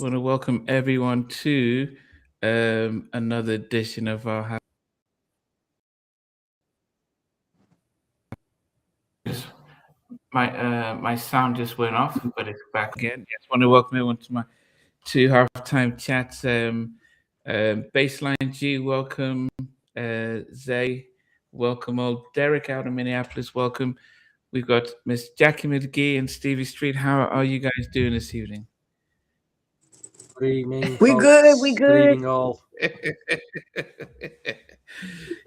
Want to welcome everyone to another edition of our my sound just went off, but it's back again. Yes, want to welcome everyone to my two halftime chats. Baseline G, welcome. Zay, welcome. Old Derek out of Minneapolis, welcome. We've got Miss Jacci McGhee and Stevie Street. How are you guys doing this evening? Good evening, We folks. good, we Good good. evening, all.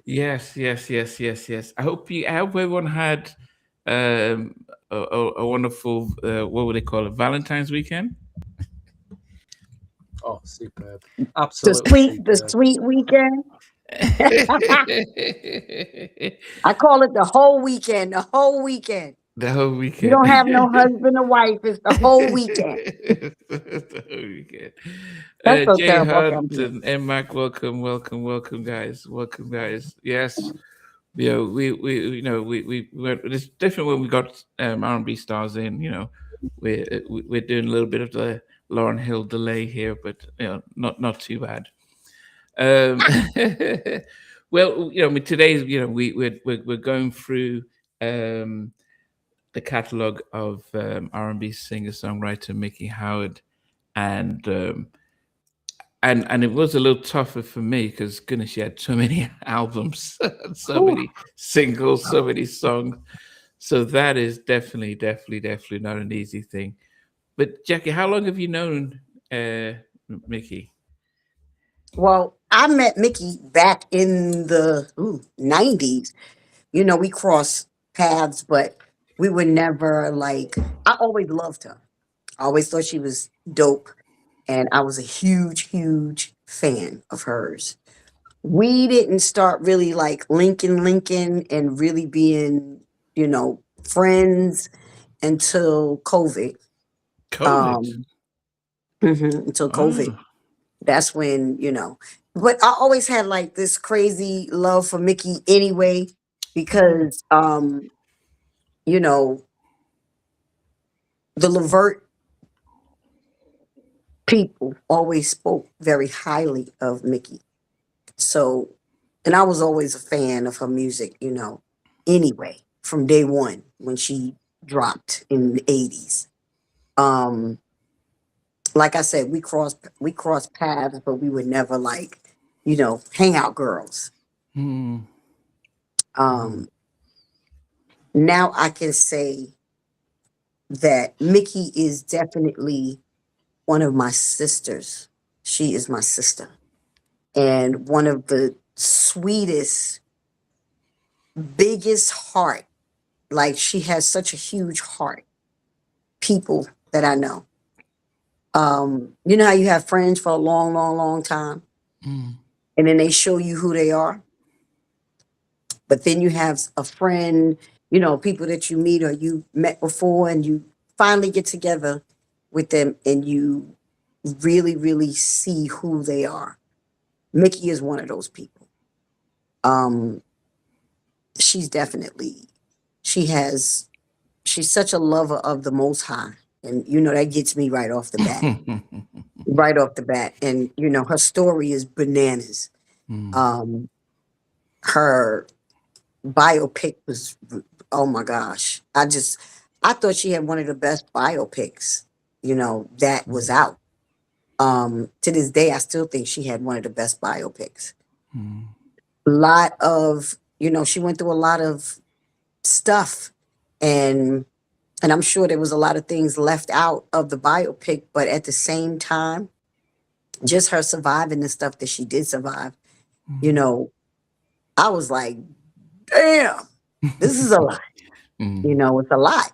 Yes. I hope everyone had a wonderful what would they call it? Valentine's weekend. Oh, superb! The Absolutely the superb. sweet weekend. I call it the whole weekend. The whole weekend. The whole You weekend. don't have no husband or wife. It's the whole weekend. The whole weekend. That's so Jay terrible. Okay, I'm Hunt being- and M-Mac, welcome, guys. Welcome, guys. Yes. We went, it's different when we got R&B stars in, we're doing a little bit of the Lauryn Hill delay here, but not too bad. Well, today's, we're going through the catalog of R&B singer-songwriter Miki Howard, and it was a little tougher for me because goodness, she had so many albums, so many singles, so many songs. So that is definitely not an easy thing. But Jackie, how long have you known Miki? Well, I met Mickey back in the 90s. We crossed paths, but we were never like, I always loved her. I always thought she was dope. And I was a huge fan of hers. We didn't start really like linking and really being, friends until COVID. COVID. Until COVID. Oh. That's when, but I always had like this crazy love for Mickey anyway, because the Levert people always spoke very highly of Mickey. So, and I was always a fan of her music, anyway, from day one when she dropped in the 80s. Like I said, we crossed paths, but we were never like, hangout girls. Hmm. Now I can say that Mickey is definitely one of my sisters. She is my sister. And one of the sweetest, biggest heart. Like, she has such a huge heart. People that I know. You know how you have friends for a long time, Mm. and then they show you who they are. But then you have a friend, people that you meet or you met before, and you finally get together with them and you really see who they are. Mickey is one of those people. She's such a lover of the Most High. And, that gets me right off the bat. Right off the bat. And, her story is bananas. Mm. Her biopic was, oh my gosh. I thought she had one of the best biopics, that was out. To this day, I still think she had one of the best biopics. Mm. A lot of, she went through a lot of stuff, and I'm sure there was a lot of things left out of the biopic, but at the same time, just her surviving the stuff that she did survive, I was like, damn, this is a lot. It's a lot.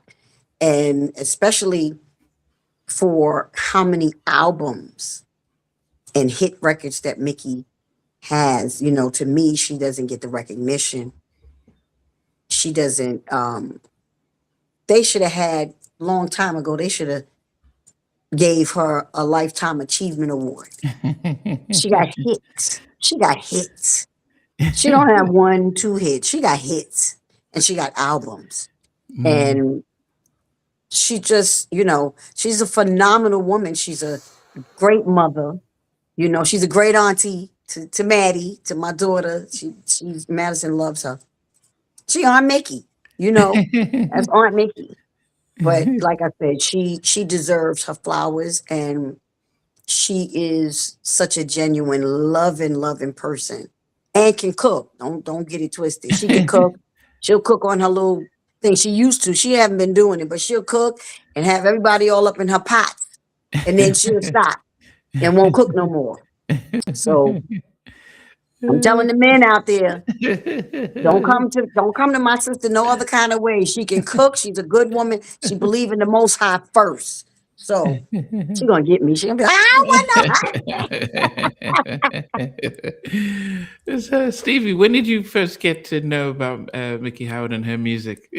And especially for how many albums and hit records that Mickey has, to me, she doesn't get the recognition. She doesn't, they should have had, long time ago, they should have gave her a Lifetime Achievement Award. She got hits. She don't have 1, 2 hits. She got hits, and she got albums. And she just, she's a phenomenal woman. She's a great mother. You know, she's a great auntie to Maddie, to my daughter. She's Madison loves her. She Aunt Mickey, you know, that's Aunt Mickey. But like I said, she deserves her flowers, and she is such a genuine, loving person, and can cook. Don't get it twisted. She can cook. She'll cook on her little thing. She used to. She haven't been doing it, but she'll cook and have everybody all up in her pots, and then she'll stop and won't cook no more. So I'm telling the men out there, don't come to my sister no other kind of way. She can cook. She's a good woman. She believes in the Most High first. So she's gonna get me. She's gonna be like, I want So, Stevie, when did you first get to know about Miki Howard and her music?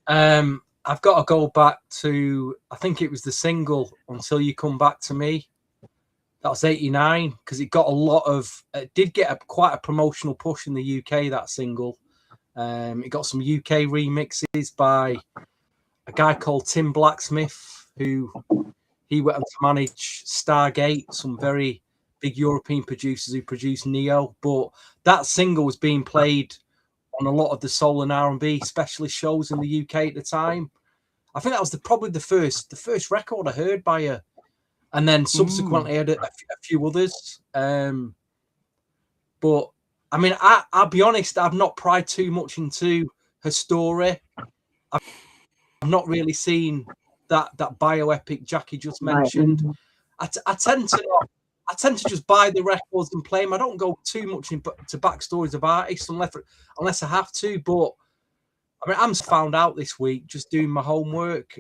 I've got to go back to, I think it was the single Until You Come Back to Me. That was 89, because it got a lot of, it did get quite a promotional push in the UK, that single. It got some UK remixes by a guy called Tim Blacksmith, who he went on to manage Stargate, some very big European producers who produced Neo. But that single was being played on a lot of the soul and R&B specialist shows in the UK at the time. I think that was probably the first record I heard by her. And then subsequently I had a few others. But I mean, I'll be honest, I've not pried too much into her story. I've not really seen that bioepic Jackie just mentioned. Right. I tend to just buy the records and play them. I don't go too much into backstories of artists unless I have to. But I mean, I'm found out this week just doing my homework.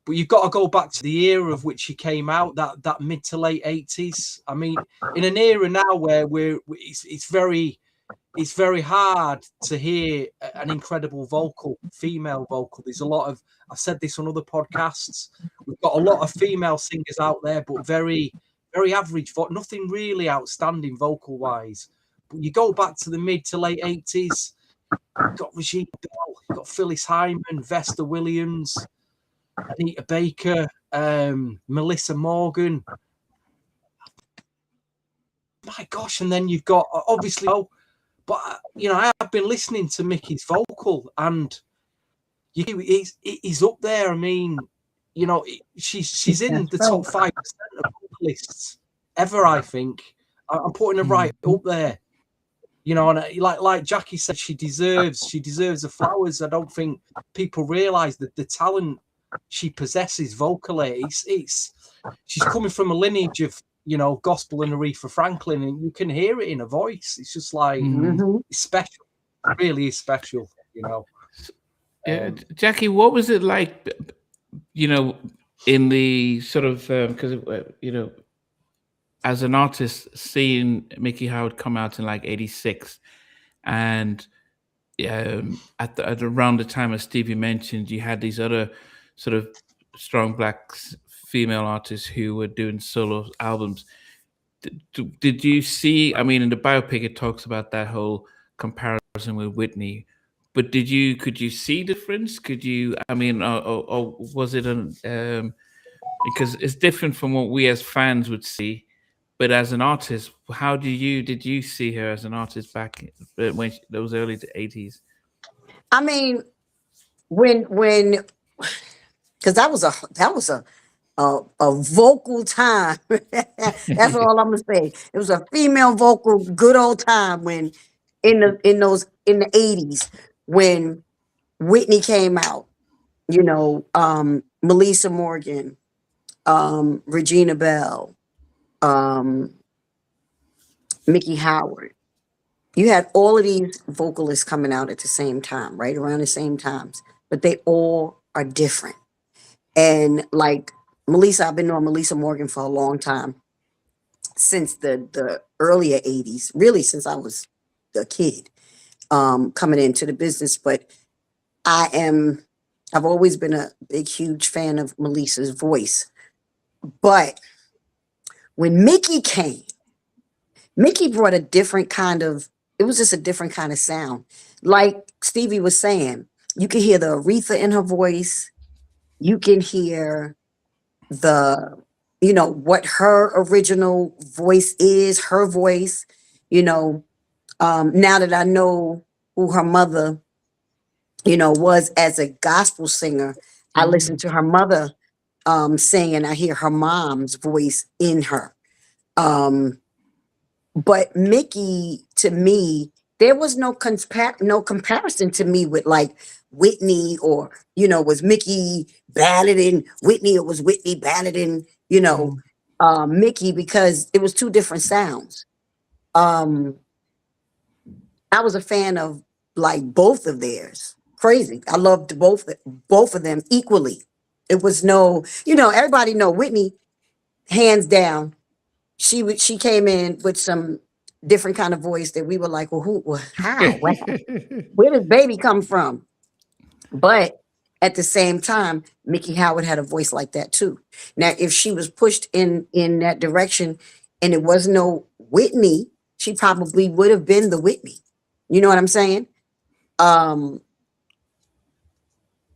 But you've got to go back to the era of which she came out, that mid to late 80s. I mean, in an era now where it's very hard to hear an incredible female vocal. There's a lot of, I've said this on other podcasts, we've got a lot of female singers out there, but very, very average, nothing really outstanding vocal-wise. But you go back to the mid to late 80s, you've got Regina Bell, you've got Phyllis Hyman, Vesta Williams, Anita Baker, Melissa Morgan. My gosh, and then you've got, obviously, but you know, I have been listening to Miki's vocal, and he's up there. I mean, you know, she's in the top 5% of vocalists ever. I think I'm putting her right up there. You know, and like Jackie said, she deserves the flowers. I don't think people realise that the talent she possesses vocally. She's coming from a lineage of, you know, gospel and Aretha Franklin, and you can hear it in her voice. It's just like it's special. It really is special, you know. Jackie, what was it like, you know, in the sort of because you know, as an artist, seeing Miki Howard come out in like '86, and at around the time, as Stevie mentioned, you had these other sort of strong black female artists who were doing solo albums. Did you see, I mean, in the biopic, it talks about that whole comparison with Whitney, but could you see difference? Could you, I mean, or was it because it's different from what we as fans would see, but as an artist, how did you see her as an artist back when those early 80s? I mean, when because that was a vocal time. That's all I'm gonna say. It was a female vocal good old time when in the 80s when Whitney came out, you know, Melissa Morgan, Regina Bell, Miki Howard. You had all of these vocalists coming out at the same time, right around the same times, but they all are different. And like Melissa, I've been knowing Melissa Morgan for a long time, since the earlier 80s, really since I was a kid, coming into the business. But I've always been a big, huge fan of Melissa's voice. But when Miki came, Miki brought a different kind of, it was just a different kind of sound. Like Stevie was saying, you can hear the Aretha in her voice. You can hear the, what her original voice is, her voice, you know, now that I know who her mother, was as a gospel singer, I listen to her mother sing, and I hear her mom's voice in her. Um, but Miki, to me, there was no comparison to me with like Whitney, or was Miki better than Whitney, or was Whitney better than Miki, because it was two different sounds. Um, I was a fan of like both of theirs. Crazy. I loved both of them equally. It was no, everybody know Whitney, hands down. She came in with some different kind of voice that we were like, well, how? Where does baby come from? But at the same time, Miki Howard had a voice like that too. Now, if she was pushed in that direction and it was no Whitney, she probably would have been the Whitney. You know what I'm saying?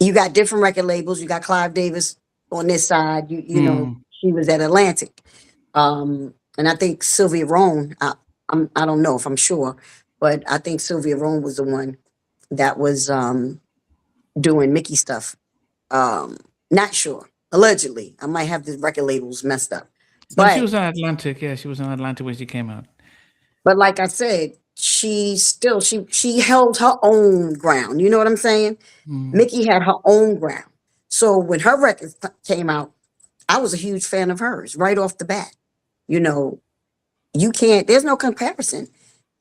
You got different record labels. You got Clive Davis on this side. You know, she was at Atlantic. And I think Sylvia Rhone, I don't know if I'm sure, but I think Sylvia Rhone was the one that was doing Mickey stuff. Not sure. Allegedly. I might have the record labels messed up. But she was on Atlantic. Yeah, she was on Atlantic when she came out. But like I said, she held her own ground. You know what I'm saying? Miki had her own ground. So when her record came out, I was a huge fan of hers right off the bat. There's no comparison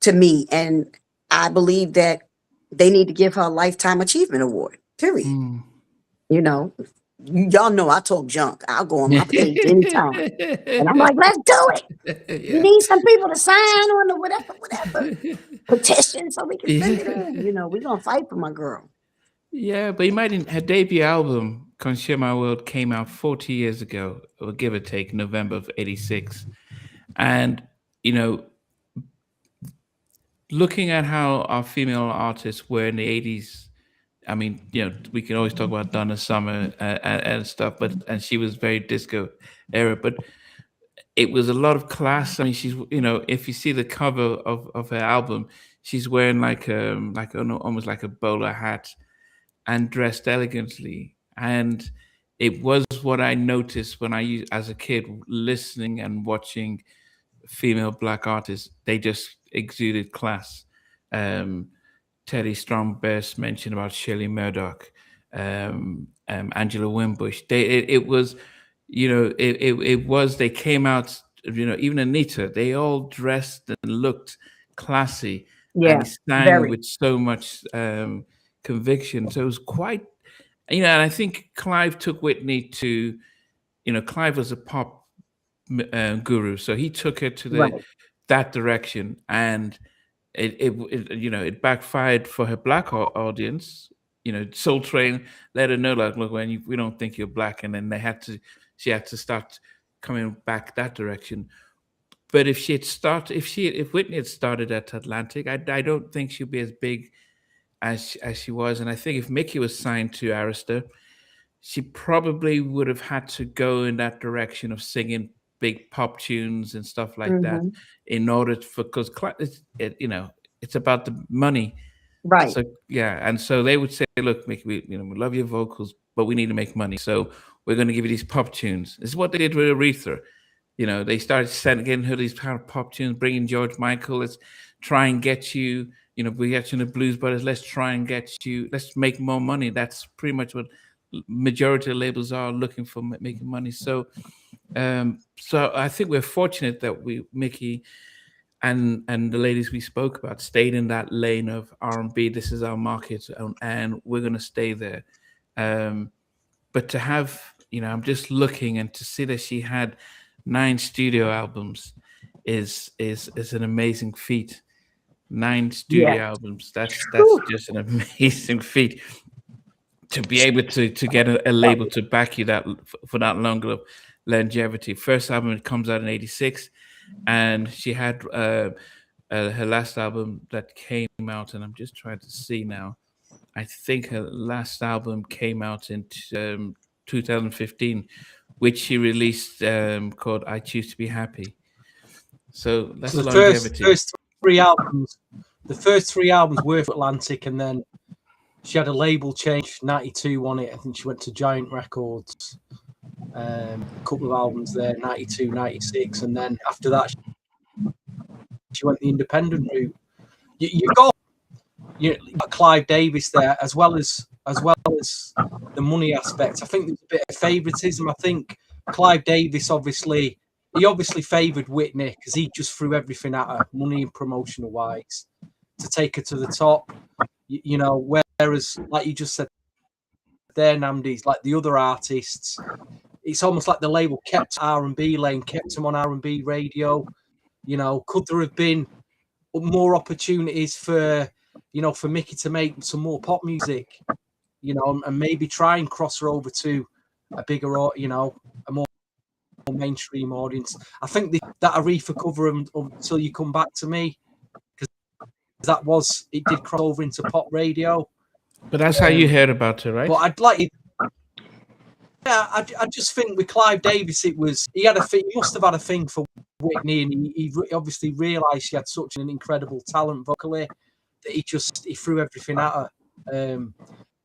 to me. And I believe that they need to give her a Lifetime Achievement Award, period. Y'all know I talk junk. I'll go on my page anytime. And I'm like, let's do it. You need some people to sign on or whatever petition so we can send it in. We're going to fight for my girl. Yeah, but imagine her debut album, Come Share My World, came out 40 years ago, or give or take, November of 86. And, looking at how our female artists were in the 80s, I mean, we can always talk about Donna Summer and stuff, and she was very disco era, but it was a lot of class. I mean, she's, if you see the cover of her album, she's wearing almost like a bowler hat and dressed elegantly. And it was what I noticed when as a kid, listening and watching female Black artists. They just exuded class. Teddy Strong-Best mentioned about Shelley Murdoch, Angela Wimbush. It was, they came out, even Anita, they all dressed and looked classy. Yeah, and sang with so much conviction. So it was quite, and I think Clive took Whitney to, Clive was a pop guru, so he took her to that direction, and it backfired for her Black audience. Soul Train let her know, like, look, we don't think you're Black, and then she had to start coming back that direction. But if Whitney had started at Atlantic, I don't think she'd be as big as she was. And I think if Miki was signed to Arista, she probably would have had to go in that direction of singing big pop tunes and stuff like that, in order because it's about the money, right? So and so they would say, look, Miki, we love your vocals, but we need to make money, so we're going to give you these pop tunes. This is what they did with Aretha. They started getting her these pop tunes, bringing George Michael. Let's try and get you. We get you in the Blues Brothers. Let's try and get you. Let's make more money. That's pretty much what majority of labels are looking for, making money. So I think we're fortunate that Miki and the ladies we spoke about stayed in that lane of R&B. This is our market, and we're going to stay there. But to have, I'm just looking, and to see that she had 9 studio albums is an amazing feat. 9 studio albums. That's just an amazing feat. To be able to get a label to back you that for that long of longevity. First album comes out in 86, and she had her last album that came out, and I'm just trying to see now. I think her last album came out in 2015, which she released called "I Choose to Be Happy." So that's the longevity. first three albums were for Atlantic, and then she had a label change, 92 on it. I think she went to Giant Records. A couple of albums there, 92, 96, and then after that she went the independent route. You've got Clive Davis there, as well as the money aspect. I think there's a bit of favoritism. I think Clive Davis obviously favoured Whitney because he just threw everything at her, money and promotional wise, to take her to the top. You know, whereas like you just said there, Namdi's like the other artists, it's almost like the label kept R&B lane, kept them on R&B radio. You know, could there have been more opportunities for Miki to make some more pop music, you know, and maybe try and cross her over to a bigger, you know, a more mainstream audience? I think that Aretha cover Until You Come Back to Me, because it did cross over into pop radio. But that's how you heard about her, right? But I'd like it. Yeah, I just think with Clive Davis, he must have had a thing for Whitney, and he obviously realised she had such an incredible talent vocally that he threw everything at her.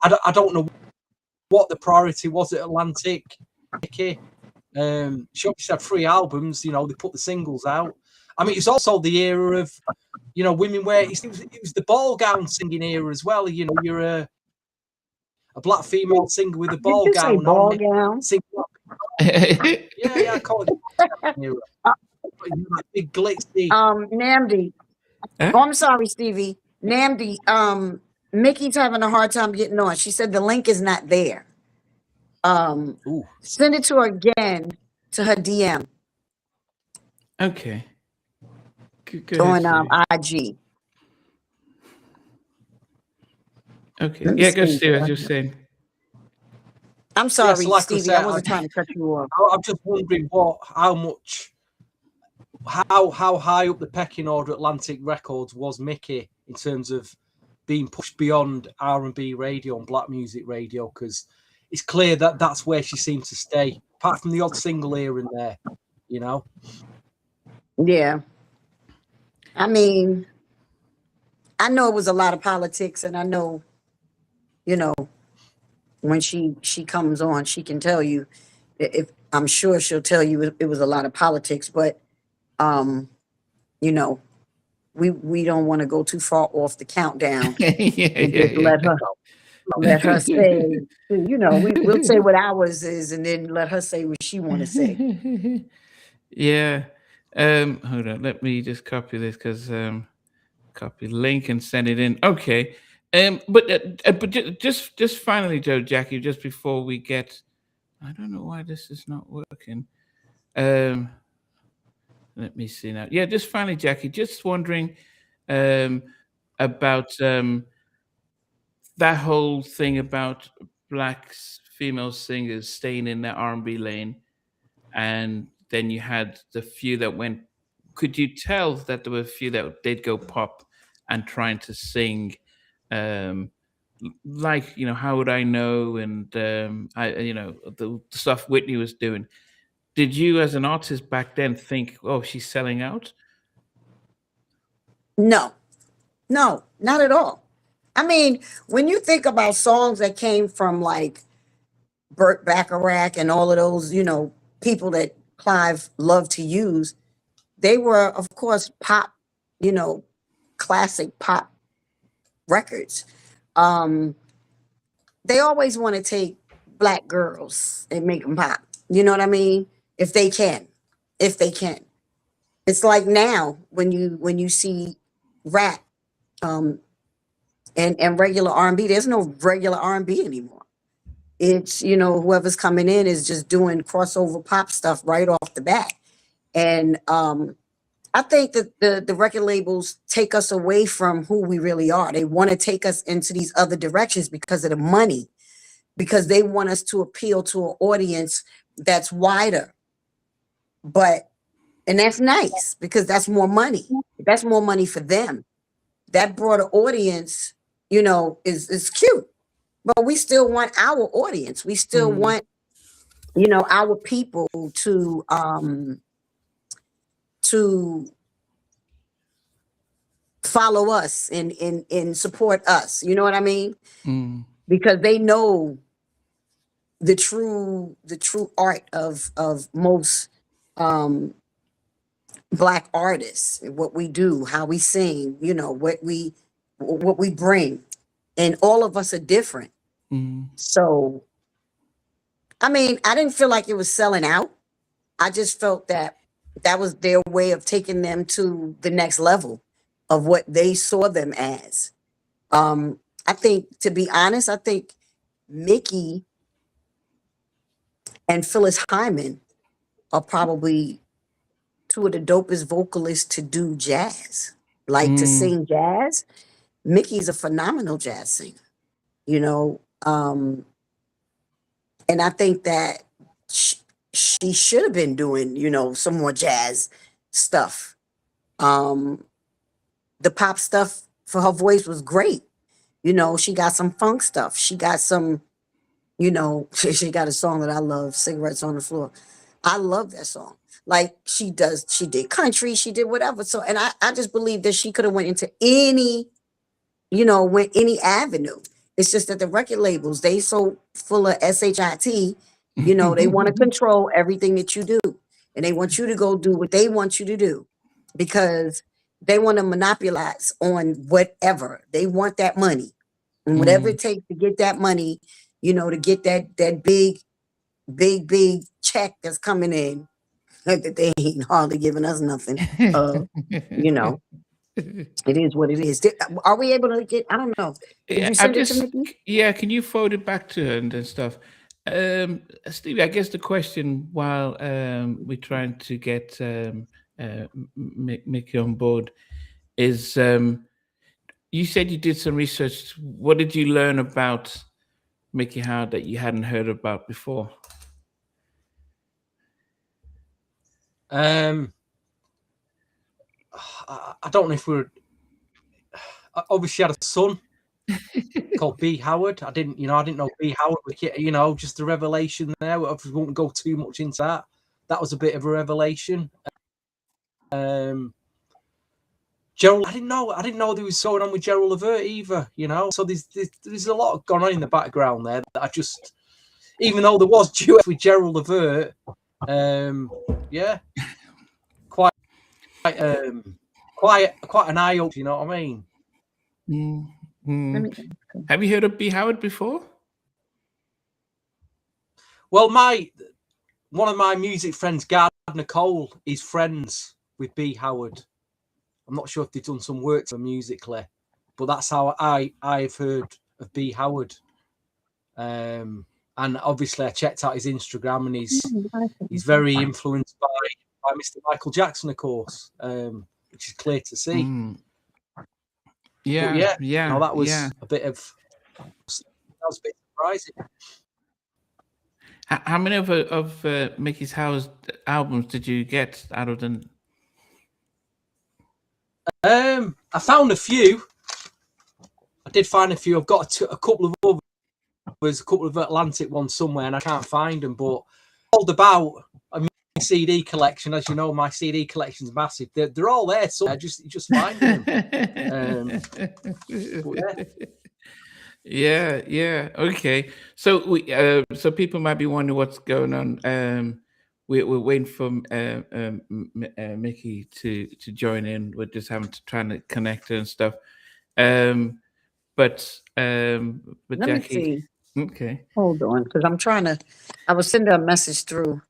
I don't know what the priority was at Atlantic. She obviously had 3 albums. You know, they put the singles out. I mean, it's also the era of, you know, women wear. It was the ball gown singing era as well. You know, you're a black female singer with a ball gown ball on. Gown? Yeah, I call it era. Like big glitzy. Namdi. Huh? Oh, I'm sorry, Stevie. Namdi. Mickey's having a hard time getting on. She said the link is not there. Send it to her again, to her DM. Okay. Go on ahead, IG. okay. Yeah, go Steve, as you're saying. I'm sorry, like Stevie. I wasn't trying to cut you off. I'm just wondering how high up the pecking order Atlantic Records was Miki in terms of being pushed beyond R&B radio and black music radio, because it's clear that that's where she seemed to stay, apart from the odd single here and there, you know. Yeah. I mean, I know it was a lot of politics, and I know, you know, when she comes on, she can tell you, if I'm sure she'll tell you it was a lot of politics, but you know, we don't want to go too far off the countdown. Let her say, you know, we'll say what ours is, and then let her say what she want to say. Yeah. Hold on, let me just copy this, because copy link and send it in. Okay. But just finally, Jackie, just before we get, I don't know why this is not working. Let me see now. Yeah, just finally, Jackie, just wondering about that whole thing about black female singers staying in the R&B lane, and then you had the few that went. Could you tell that there were a few that did go pop and trying to sing, like, you know, How Would I Know, and you know, the stuff Whitney was doing? Did you, as an artist back then, think, oh, she's selling out? No, not at all. I mean, when you think about songs that came from like Burt Bacharach and all of those, you know, people that Clive loved to use, they were, of course, pop, you know, classic pop records. They always want to take black girls and make them pop. You know what I mean? If they can. It's like now when you see rap and regular R&B, there's no regular R&B anymore. It's, you know, whoever's coming in is just doing crossover pop stuff right off the bat. And I think that the record labels take us away from who we really are. They want to take us into these other directions because of the money, because they want us to appeal to an audience that's wider. And that's nice, because that's more money. That's more money for them. That broader audience, you know, is cute. But we still want our audience. We still want you know, our people to follow us and support us. You know what I mean? Because they know the true art of most Black artists, what we do, how we sing, you know, what we bring, and all of us are different. So, I mean, I didn't feel like it was selling out. I just felt that that was their way of taking them to the next level of what they saw them as. I think, to be honest, I think Miki and Phyllis Hyman are probably two of the dopest vocalists to do jazz, like to sing jazz. Miki's a phenomenal jazz singer, you know. And I think that she should have been doing, you know, some more jazz stuff. The pop stuff for her voice was great. You know, she got some funk stuff. She got some, you know, she got a song that I love, Cigarettes on the Floor. I love that song. Like she did country, she did whatever. So, and I just believe that she could have went into any, you know, went any avenue. It's just that the record labels, they so full of SHIT, you know, they want to control everything that you do. And they want you to go do what they want you to do because they want to monopolize on whatever. They want that money. And whatever it takes to get that money, you know, to get that big check that's coming in, that they ain't hardly giving us nothing. You know, it is what it is. Are we able to get? I don't know. Did you send it to Miki? Yeah, can you forward it back to her and stuff? Stevie, I guess the question while we're trying to get Miki on board is, you said you did some research. What did you learn about Miki Howard that you hadn't heard about before? I don't know if we're obviously had a son called B Howard. I didn't know B Howard, you know, just a revelation there. I won't go too much into that. That was a bit of a revelation. Gerald, I didn't know there was going on with Gerald Levert either, you know. So there's a lot going on in the background there that I just, even though there was duet with Gerald Levert, yeah, quite an eye opener, you know what I mean? Have you heard of B Howard before? Well, one of my music friends, Gardner Cole, is friends with B Howard. I'm not sure if they've done some work for musically, but that's how I've heard of B Howard. And obviously I checked out his Instagram, and he's very influenced by Mr. Michael Jackson, of course, which is clear to see. Yeah. No, that was a bit surprising. How many of Miki Howard's albums did you get out of them? I found a few. I did find a few. I've got a couple of others, a couple of Atlantic ones somewhere, and I can't find them. But all about a CD collection, as you know, my CD collection's massive. They're all there, so you just find them. Yeah. Okay. So so people might be wondering what's going on. We're waiting for Miki to join in. We're just trying to connect her and stuff. But Let Jackie, me see. Okay. Hold on, because I was sending a message through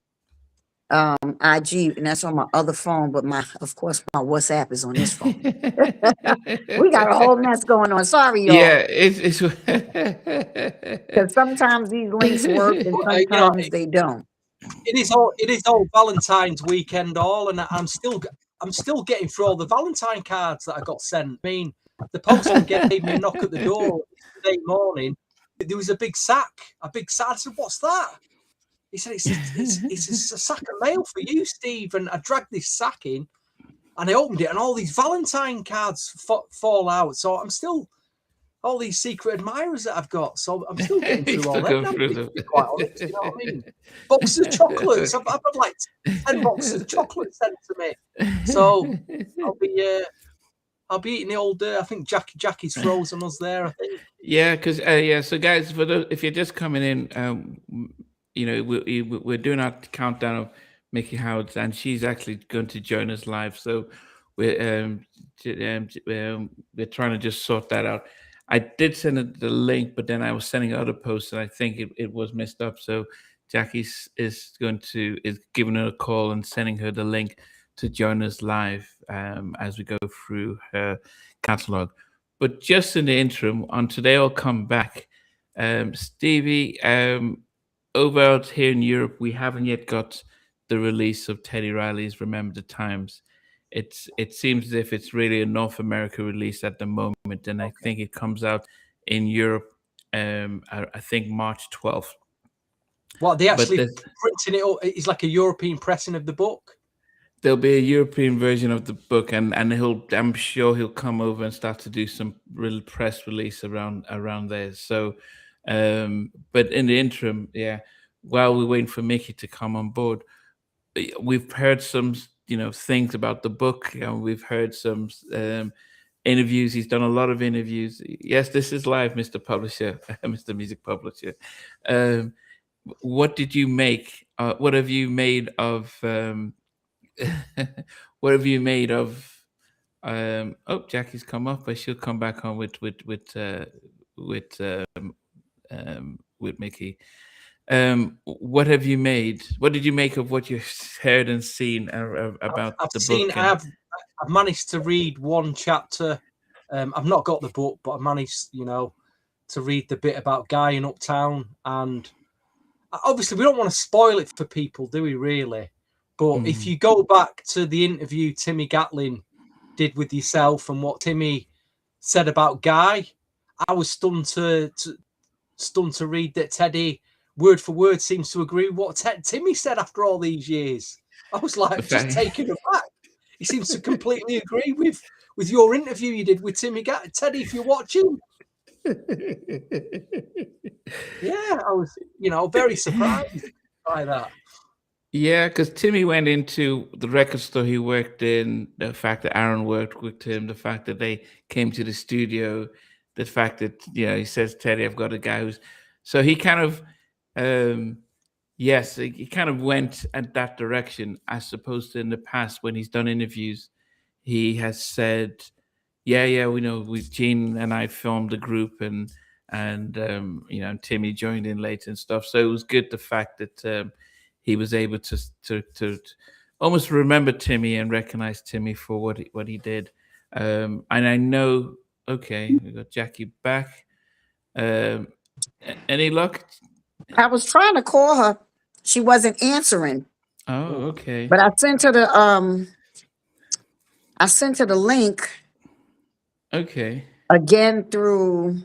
IG, and that's on my other phone, but of course my WhatsApp is on this phone. We got a whole mess going on. Sorry, y'all. Yeah, it's because sometimes these links work and sometimes they don't. It is all Valentine's weekend and I'm still getting through all the Valentine cards that I got sent. I mean, the postman gave me a knock at the door yesterday morning. There was a big sack. I said, "What's that?" He said, it's a sack of mail for you, Steve. And I dragged this sack in, and I opened it, and all these Valentine cards fall out. So I'm still all these secret admirers that I've got. So I'm still getting through all Still that. going through To be quite honest, you know what I mean? Boxes of chocolates. I've had like 10 boxes of chocolate sent to me. So I'll be eating the old. I think Jackie's frozen us there. I think. Yeah, because So guys, if you're just coming in, you know, we're doing our countdown of Miki Howard, and she's actually going to join us live. So we're trying to just sort that out. I did send her the link, but then I was sending other posts, and I think it was messed up. So Jackie is giving her a call and sending her the link to join us live as we go through her catalog. But just in the interim, on Today I'll Come Back, Stevie, over out here in Europe, we haven't yet got the release of Teddy Riley's Remember the Times. It seems as if it's really a North America release at the moment, and I think it comes out in Europe. I think March 12th. What, they actually printing it up? It's like a European pressing of the book. There'll be a European version of the book, and I'm sure he'll come over and start to do some real press release around there. So, but in the interim, while we're waiting for Miki to come on board, we've heard some things about the book. We've heard some interviews. He's done a lot of interviews. Yes, this is live, Mr. Publisher, Mr. Music Publisher. What did you make? What have you made of? What have you made of? Oh, Jackie's come up, but she'll come back on with Miki. What have you made? What did you make of what you heard and seen about the book? I've managed to read one chapter. I've not got the book, but I managed, to read the bit about Guy in Uptown. And obviously, we don't want to spoil it for people, do we? Really? But if you go back to the interview Timmy Gatlin did with yourself and what Timmy said about Guy, I was stunned to read that Teddy, word for word, seems to agree with what Timmy said after all these years. I was like, just taken aback. He seems to completely agree with your interview you did with Timmy Gatlin. Teddy, if you're watching. Yeah, I was, very surprised by that. Yeah, because Timmy went into the record store he worked in, the fact that Aaron worked with him, the fact that they came to the studio, the fact that, he says, Teddy, I've got a guy who's... So he kind of, he kind of went at that direction, as opposed to in the past when he's done interviews, he has said, we know, Gene and I filmed the group and Timmy joined in later and stuff. So it was good, the fact that he was able to almost remember Timmy and recognize Timmy for what he did. And I know, we got Jackie back. Any luck? I was trying to call her. She wasn't answering. Oh, okay. But I sent her the link. Okay. Again through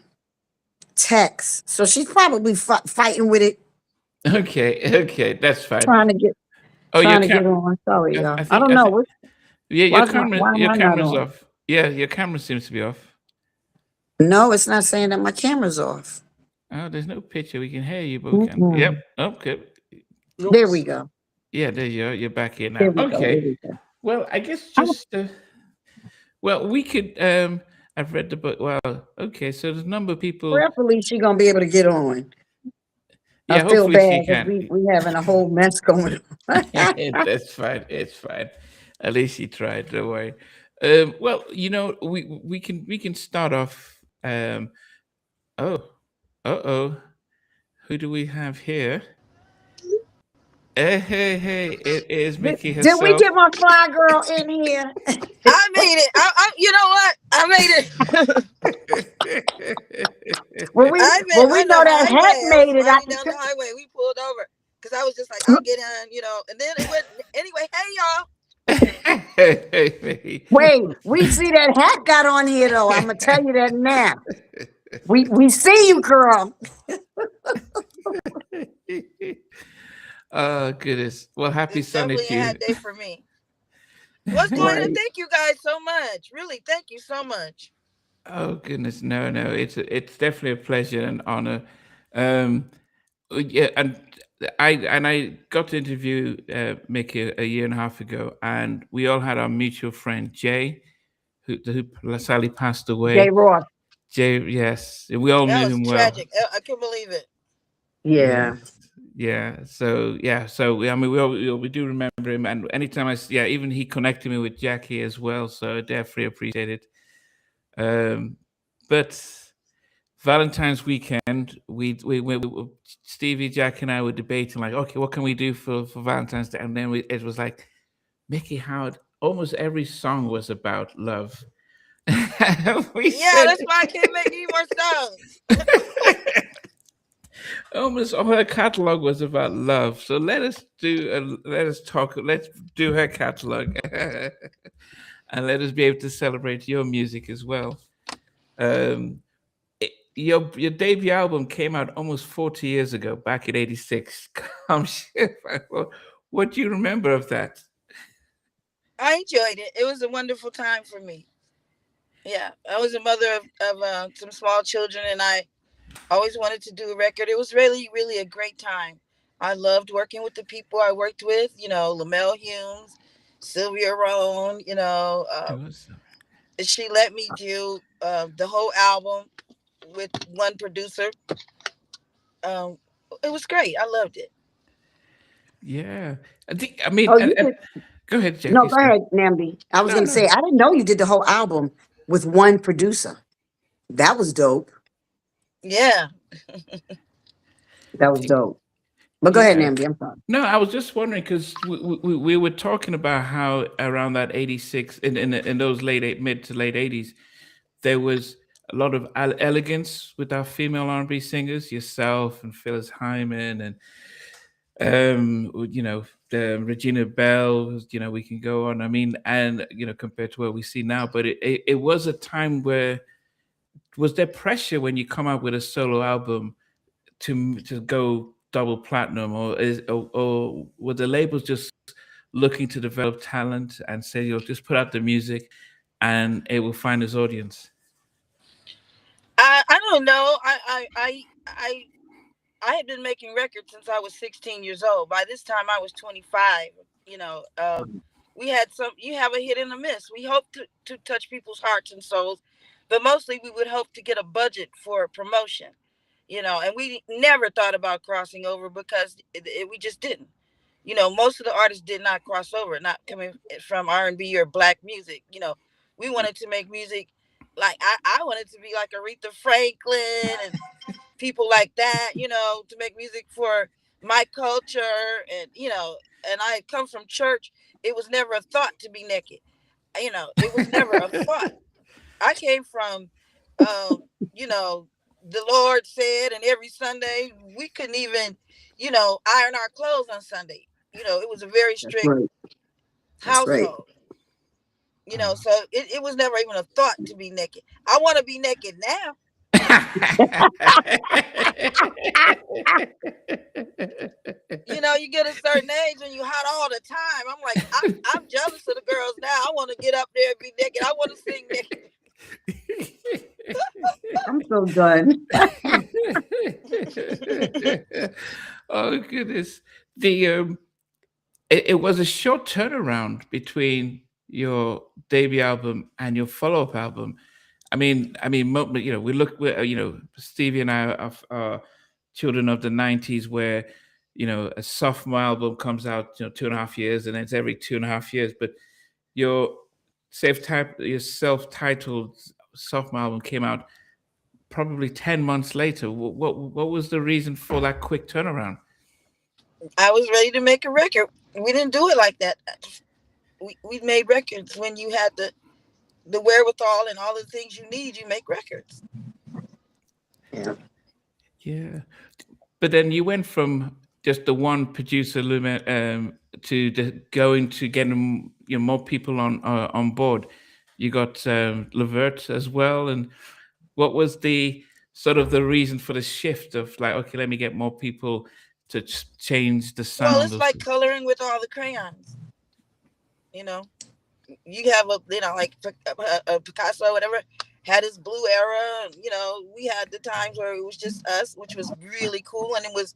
text. So she's probably fighting with it. Okay, that's fine. Trying to get on. Sorry, y'all. I don't know. Your camera's off. Yeah, your camera seems to be off. No, it's not saying that my camera's off. Oh, there's no picture. We can hear you, but we can. Yep. Okay. There we go. Yeah, there you are. You're back here now. Okay. Well, I guess just. We could. I've read the book. Well, okay. So there's a number of people. Hopefully, she's gonna be able to get on. Yeah, I feel bad because we having a whole mess going on. That's fine. It's fine. At least you tried. Don't worry. We can start off. Who do we have here? Hey! It is Miki herself. Did we get my fly girl in here? I made it. You know what? I made it. we know that Heck made it. Down the highway, we pulled over because I was just like, I'll get on, and then it went anyway. Hey, y'all. Wait, we see that Heck got on here though. I'm gonna tell you that now. We see you, girl. Oh goodness! Well, happy Sunday to you. Definitely a hot day for me. What's going on? Thank you guys so much. Really, thank you so much. Oh goodness, no, no. It's definitely a pleasure and honor. Um, yeah, and I got to interview Mickey a year and a half ago, and we all had our mutual friend Jay, who sadly passed Jay away. Ross. Jay, yes, we all That knew was him well. tragic. I can't believe it. Yeah. Yes, yeah. So yeah, so I mean, we do remember him, and anytime yeah, even he connected me with Jackie as well. So I definitely appreciate it. Um, but Valentine's weekend, Stevie, Jack, and I were debating like, okay, what can we do for Valentine's Day? And then it was like Mickey Howard. Almost every song was about love. We Yeah, said that's why I can't make any more songs. almost all her catalog was about love. So let's do her catalog, and let us be able to celebrate your music as well. Um, your debut album came out almost 40 years ago, back in '86. Come shit. What do you remember of that? I enjoyed it. It was a wonderful time for me. Yeah, I was a mother of some small children, and I always wanted to do a record. It was really, really a great time. I loved working with the people I worked with. Lamel Humes, Sylvia Rohn. It was. She let me do the whole album with one producer. Um, it was great. I loved it. Yeah. I mean, Oh, you did. go ahead, No, Jackie. go ahead, Nambi. I was No, gonna no. say I didn't know you did the whole album with one producer. That was dope. Yeah. That was dope. But go ahead, Yeah. Nambi. I'm sorry. No, I was just wondering because we were talking about how around that '86 in those mid to late '80s there was a lot of elegance with our female R&B singers, yourself and Phyllis Hyman and the Regina Bell. We can go on. I mean, and compared to what we see now, but it was a time where was there pressure when you come out with a solo album to go double platinum, or were the labels just looking to develop talent and say you'll just put out the music and it will find its audience? I don't know. I had been making records since I was 16 years old. By this time, I was 25. We had you have a hit and a miss. We hope to touch people's hearts and souls, but mostly we would hope to get a budget for promotion, and we never thought about crossing over because we just didn't. Most of the artists did not cross over, not coming from R&B or black music. We wanted to make music like I wanted to be like Aretha Franklin and people like that, to make music for my culture. And I come from church. It was never a thought to be naked. It was never a thought. I came from, the Lord said, and every Sunday we couldn't even, iron our clothes on Sunday. It was a very That's strict right. That's right. household. So it was never even a thought to be naked. I want to be naked now. You get a certain age and you hot all the time. I'm like, I'm jealous of the girls now. I want to get up there and be naked. I want to sing naked. I'm so done. Oh goodness. It was a short turnaround between your debut album and your follow-up album. I mean, Stevie and I are children of the '90s, where a sophomore album comes out 2.5 years, and then it's every 2.5 years. But your self-titled sophomore album came out probably 10 months later. What was the reason for that quick turnaround? I was ready to make a record. We didn't do it like that. We made records when you had the wherewithal and all the things you need. You make records. Yeah. But then you went from just the one producer, to going to getting more people on board. You got Levert as well. And what was the sort of the reason for the shift of like, okay, let me get more people to change the sound? Well, it's like coloring with all the crayons. You have like a Picasso, whatever, had his blue era. You know, we had the times where it was just us, which was really cool, and it was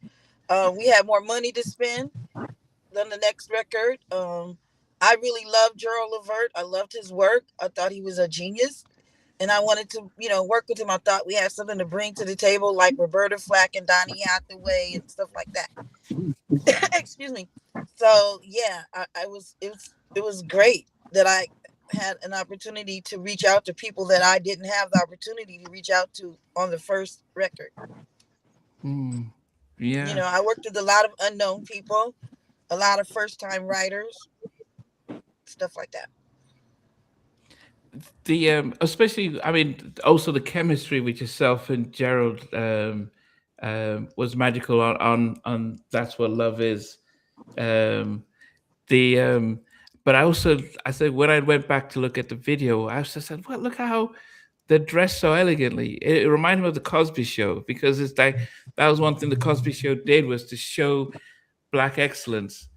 we had more money to spend than the next record. I really loved Gerald Levert. I loved his work. I thought he was a genius, and I wanted to, you know, work with him. I thought we had something to bring to the table, like Roberta Flack and Donny Hathaway and stuff like that. Excuse me. So yeah, it was great that I had an opportunity to reach out to people that I didn't have the opportunity to reach out to on the first record. Yeah. You know, I worked with a lot of unknown people, a lot of first-time writers, stuff like that. The especially, I mean, also the chemistry with yourself and Gerald was magical on That's What Love Is. But I said when I went back to look at the video, I just said, well, look how they're dressed so elegantly. It reminded me of the Cosby Show, because it's like that was one thing the Cosby Show did, was to show Black excellence.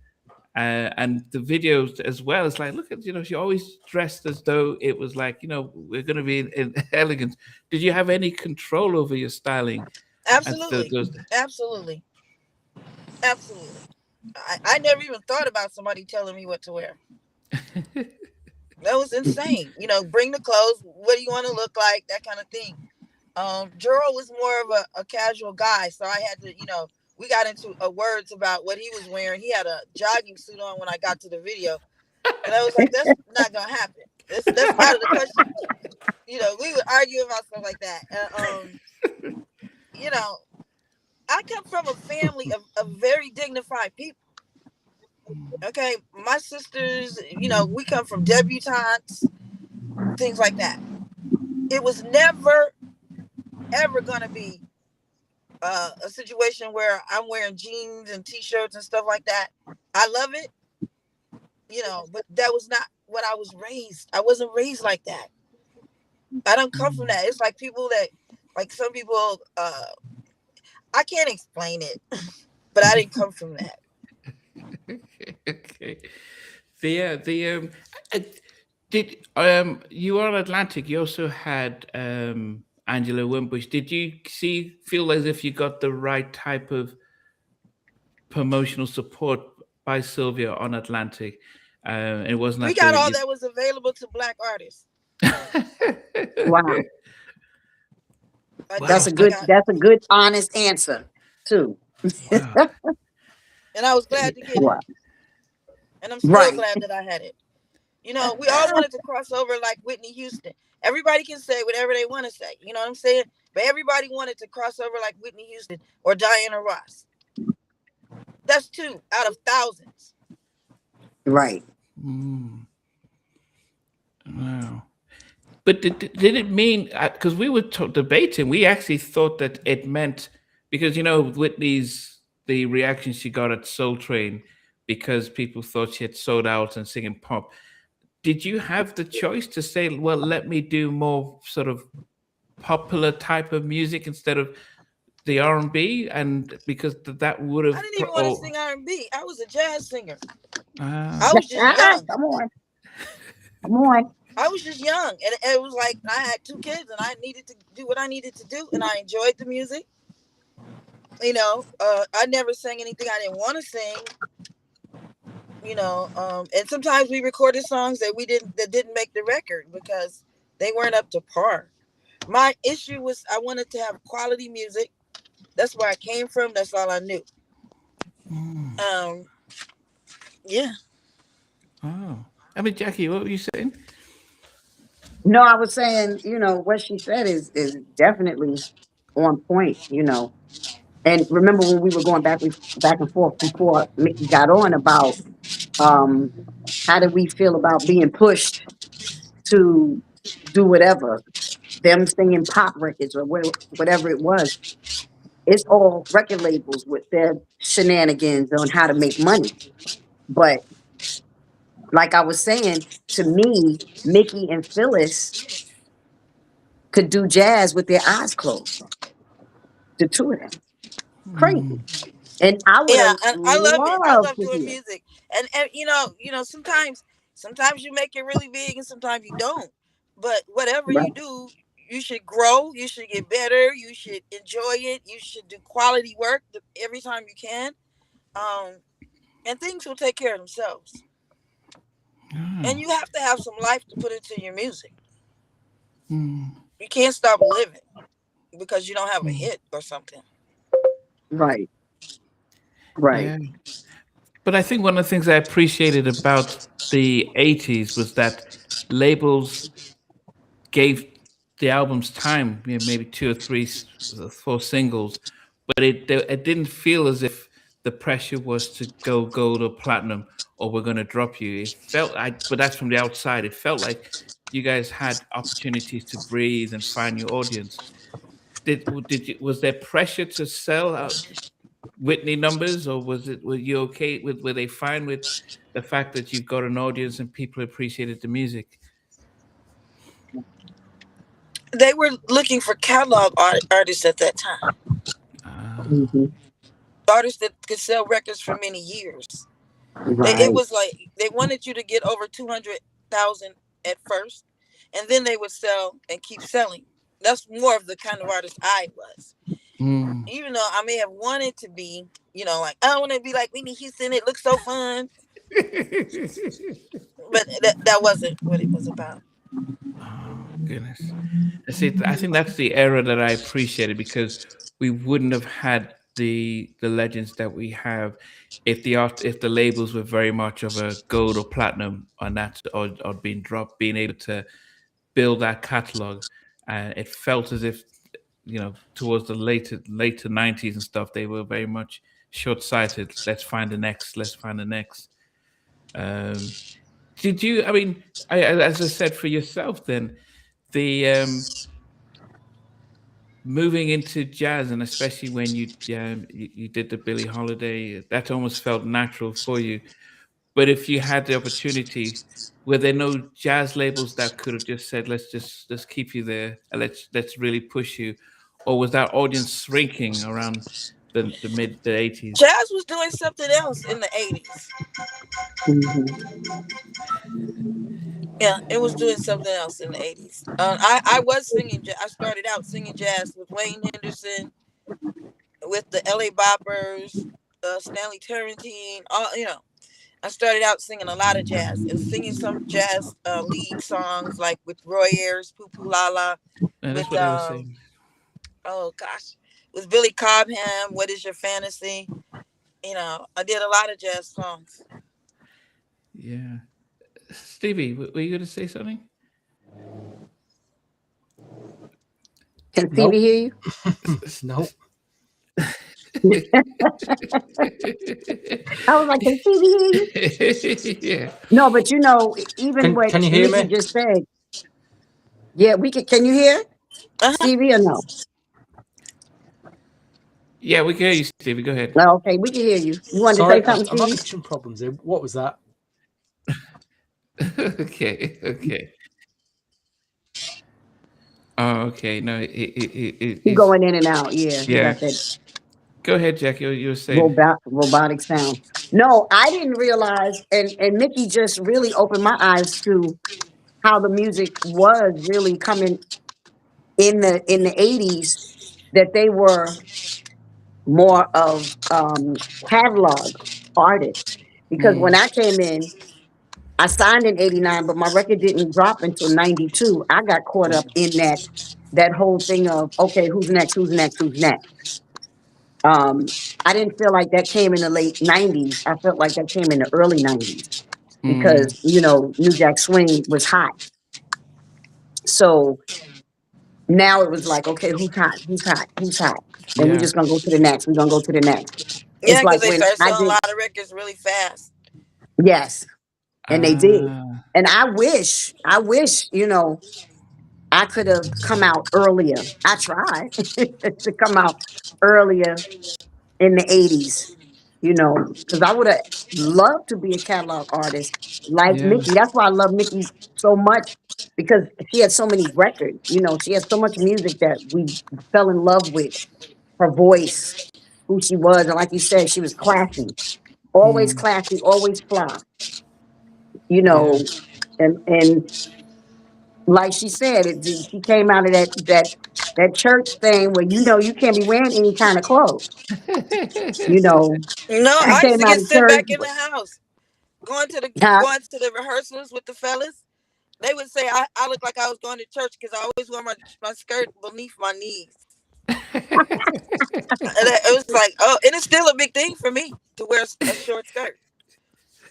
And the videos as well, it's like, look at, you know, she always dressed as though it was like, you know, we're going to be in elegance. Did you have any control over your styling? Absolutely. Absolutely. Absolutely. I never even thought about somebody telling me what to wear. That was insane. You know, bring the clothes. What do you want to look like? That kind of thing. Gerald was more of a casual guy, so I had to, you know, we got into words about what he was wearing. He had a jogging suit on when I got to the video, and I was like, "That's not gonna happen. That's out of the question." You know, we would argue about stuff like that. You know, I come from a family of very dignified people. Okay, my sisters, you know, we come from debutantes, things like that. It was never, ever gonna be a situation where I'm wearing jeans and t-shirts and stuff like that. I love it, you know, but that was not what I was raised. I wasn't raised like that. I don't come from that. It's like people that, like some people, I can't explain it, but I didn't come from that. Okay. Did you were on Atlantic? You also had Angela Wimbush. Did you feel as if you got the right type of promotional support by Sylvia on Atlantic? It wasn't. We got all that was available to Black artists. Wow. That's a good, honest answer too. Wow. And I was glad to get it. And I'm still glad that I had it. You know, we all wanted to cross over like Whitney Houston. Everybody can say whatever they want to say. You know what I'm saying? But everybody wanted to cross over like Whitney Houston or Diana Ross. That's 2 out of thousands. Right. Wow. But did it mean, because we were debating, we actually thought that it meant, because, you know, the reaction she got at Soul Train, because people thought she had sold out and singing pop. Did you have the choice to say, well, let me do more sort of popular type of music instead of the R&B? And because that would have... I didn't even want to sing R&B. I was a jazz singer. I was just young. Come on. I was just young. And it was like, I had 2 kids and I needed to do what I needed to do. And I enjoyed the music. You know, I never sang anything I didn't want to sing. You know, and sometimes we recorded songs that didn't make the record because they weren't up to par. My issue was I wanted to have quality music. That's where I came from. That's all I knew. Yeah. Oh, I mean, Jackie, what were you saying? No, I was saying, you know, what she said is definitely on point, you know. And remember when we were going back and forth before Miki got on about how did we feel about being pushed to do whatever, them singing pop records or whatever it was. It's all record labels with their shenanigans on how to make money. But like I was saying, to me, Miki and Phyllis could do jazz with their eyes closed. The 2 of them. Crazy. And I would I love it. I love doing music. And you know, sometimes you make it really big and sometimes you don't. But whatever you do, you should grow, you should get better, you should enjoy it, you should do quality work every time you can, and things will take care of themselves. And you have to have some life to put into your music. You can't stop living because you don't have a hit or something. Right. Right. Yeah. But I think one of the things I appreciated about the 80s was that labels gave the albums time, maybe 2 or 3, 4 singles, but it didn't feel as if the pressure was to go gold or platinum or we're going to drop you. It felt but that's from the outside. It felt like you guys had opportunities to breathe and find your audience. Was there pressure to sell out Whitney numbers, or were you okay were they fine with the fact that you've got an audience and people appreciated the music? They were looking for catalog artists at that time. Artists that could sell records for many years. Right. It was like they wanted you to get over 200,000 at first, and then they would sell and keep selling. That's more of the kind of artist I was. Even though I may have wanted to be, like, I want to be like Whitney Houston. It looks so fun. But that wasn't what it was about. Oh, goodness. See, I think that's the era that I appreciated, because we wouldn't have had the legends that we have if the labels were very much of a gold or platinum on that, or being dropped, being able to build that catalog. And it felt as if, towards the later 90s and stuff, they were very much short-sighted. Let's find the next. Did you, as I said, for yourself then, the moving into jazz, and especially when you did the Billie Holiday, that almost felt natural for you. But if you had the opportunity, were there no jazz labels that could have just said, let's keep you there, and let's really push you? Or was that audience shrinking around the mid 80s? Jazz was doing something else in the 80s. Yeah, it was doing something else in the 80s. I was singing. I started out singing jazz with Wayne Henderson, with the LA Boppers, Stanley Turrentine. I started out singing a lot of jazz and singing some jazz lead songs, like with Roy Ayers, Poo Poo La La. That's what I was saying. Oh gosh, with Billy Cobham, What Is Your Fantasy? I did a lot of jazz songs. Yeah. Stevie, were you going to say something? Can Stevie hear you? No. I was like, can Stevie hear you? Yeah. No, but even what can you hear me? just said. Yeah, we can. Can you hear Stevie or no? Yeah, we can hear you, Stevie. Go ahead. Well, okay, we can hear you. You want to say something, I'm having Stevie? some problems here. What was that? Okay. Oh, okay. No, He's going in and out. Yeah. Yeah. That Go ahead, Jackie. You were saying robotic sound. No, I didn't realize, and Miki just really opened my eyes to how the music was really coming in the 80s, that they were more of catalog artists. Because when I came in, I signed in 89, but my record didn't drop until 92. I got caught up in that whole thing of, okay, who's next? I didn't feel like that came in the late 90s. I felt like that came in the early 90s because, New Jack Swing was hot. So now it was like, okay, who's hot? And we're just going to go to the next. Yeah, because they started selling a lot of records really fast. Yes. And they did. And I wish, I could have come out earlier. I tried to come out earlier in the 80s, because I would have loved to be a catalog artist like Miki. That's why I love Miki so much, because she had so many records. She had so much music that we fell in love with. Her voice, who she was. And like you said, she was classy. Always classy, always fly. And like she said, she came out of that church thing where you can't be wearing any kind of clothes. You know, No, she I used came to out get of sent church. back in the house. Going to Huh? the rehearsals with the fellas. They would say I look like I was going to church because I always wore my skirt beneath my knees. And it was like, oh, and it's still a big thing for me to wear a short skirt.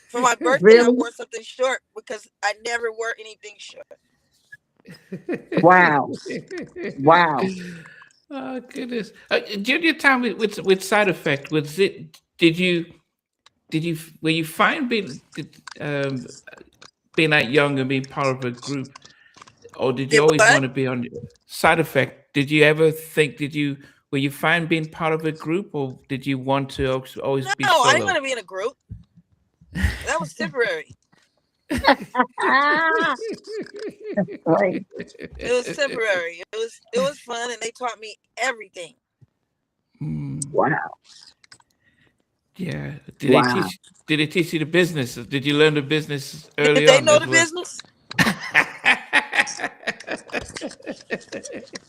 For my birthday, I Really? wore something short because I never wore anything short. Wow. Wow. Oh goodness! During your time with Side Effect, was it? Were you fine being that young and being part of a group, or did you Did always what? want to be on Side Effect? Did you ever think? Were you fine being part of a group, or did you want to always be No, I didn't solo? want to be in a group. That was temporary. Ah, right. It was temporary. It was fun, and they taught me everything. Wow. Yeah. Wow. Did they teach you the business? Did you learn the business Did early they on know as the well? business?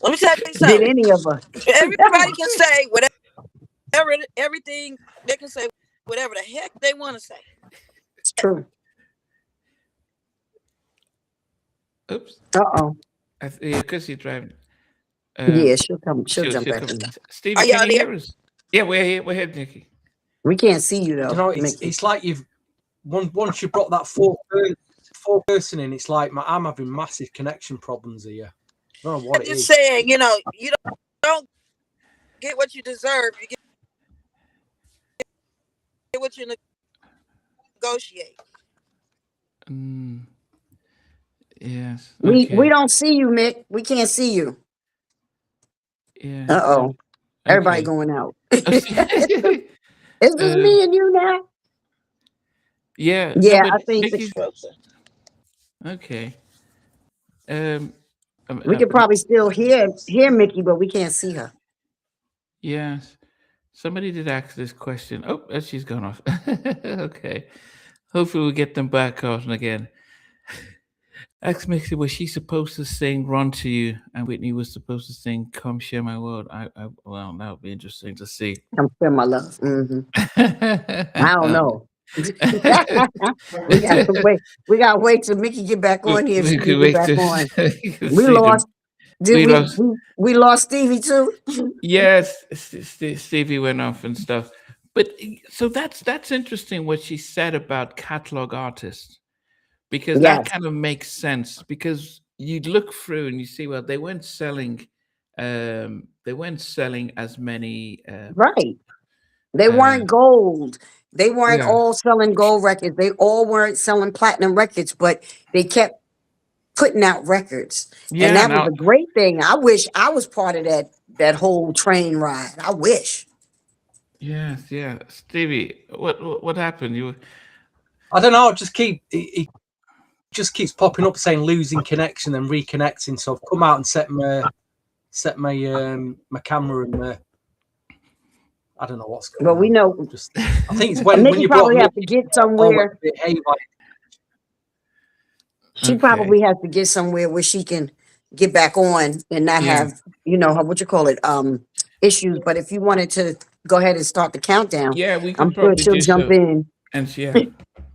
Let me tell you Did something. any of us? Everybody can say whatever, everything. They can say whatever the heck they want to say. It's true. Oops. Uh-oh. Because you're driving. Yeah, she'll come. She'll jump back in. Stevie, Are can y'all you there? hear us? Yeah, we're here. We're here, Nikki. We can't see you though. You know, Mickey. it's like once you brought that fourth person in, it's like I'm having massive connection problems here. I don't know what I'm it just is. saying, you don't get what you deserve. You get what you negotiate. Yes. We Okay. don't see you, Mick. We can't see you. Yeah. Uh-oh. Everybody Okay. going out. Okay. Is this me and you now? Yeah. Yeah, No, I but think Nikki. Okay. we could probably still hear Mickey, but we can't see her. Yes. Somebody did ask this question. Oh, she's gone off. Okay. Hopefully we'll get them back on again. Ask Mixie, was she supposed to sing Run to You? And Whitney was supposed to sing Come Share My World. Well, that would be interesting to see. Come share my love. I don't know. We gotta wait till Mickey get back on here. If she can get back on. We lost. We lost Stevie too? Yes, Stevie went off and stuff. But so that's interesting what she said about catalog artists, because that kind of makes sense, because you look through and you see, well, they weren't selling as many right. They weren't gold. They weren't all selling gold records. They all weren't selling platinum records, but they kept putting out records. And that was a great thing. I wish I was part of that whole train ride. I wish. Yes, yeah. Stevie, what happened? I don't know. It just keeps popping up saying losing connection and reconnecting. So I've come out and set my camera and I don't know what's going on. But we know. I think it's when you probably have to get somewhere. She probably has to get somewhere where she can get back on and not have, issues. But if you wanted to go ahead and start the countdown, yeah, we can. I'm sure she'll jump in and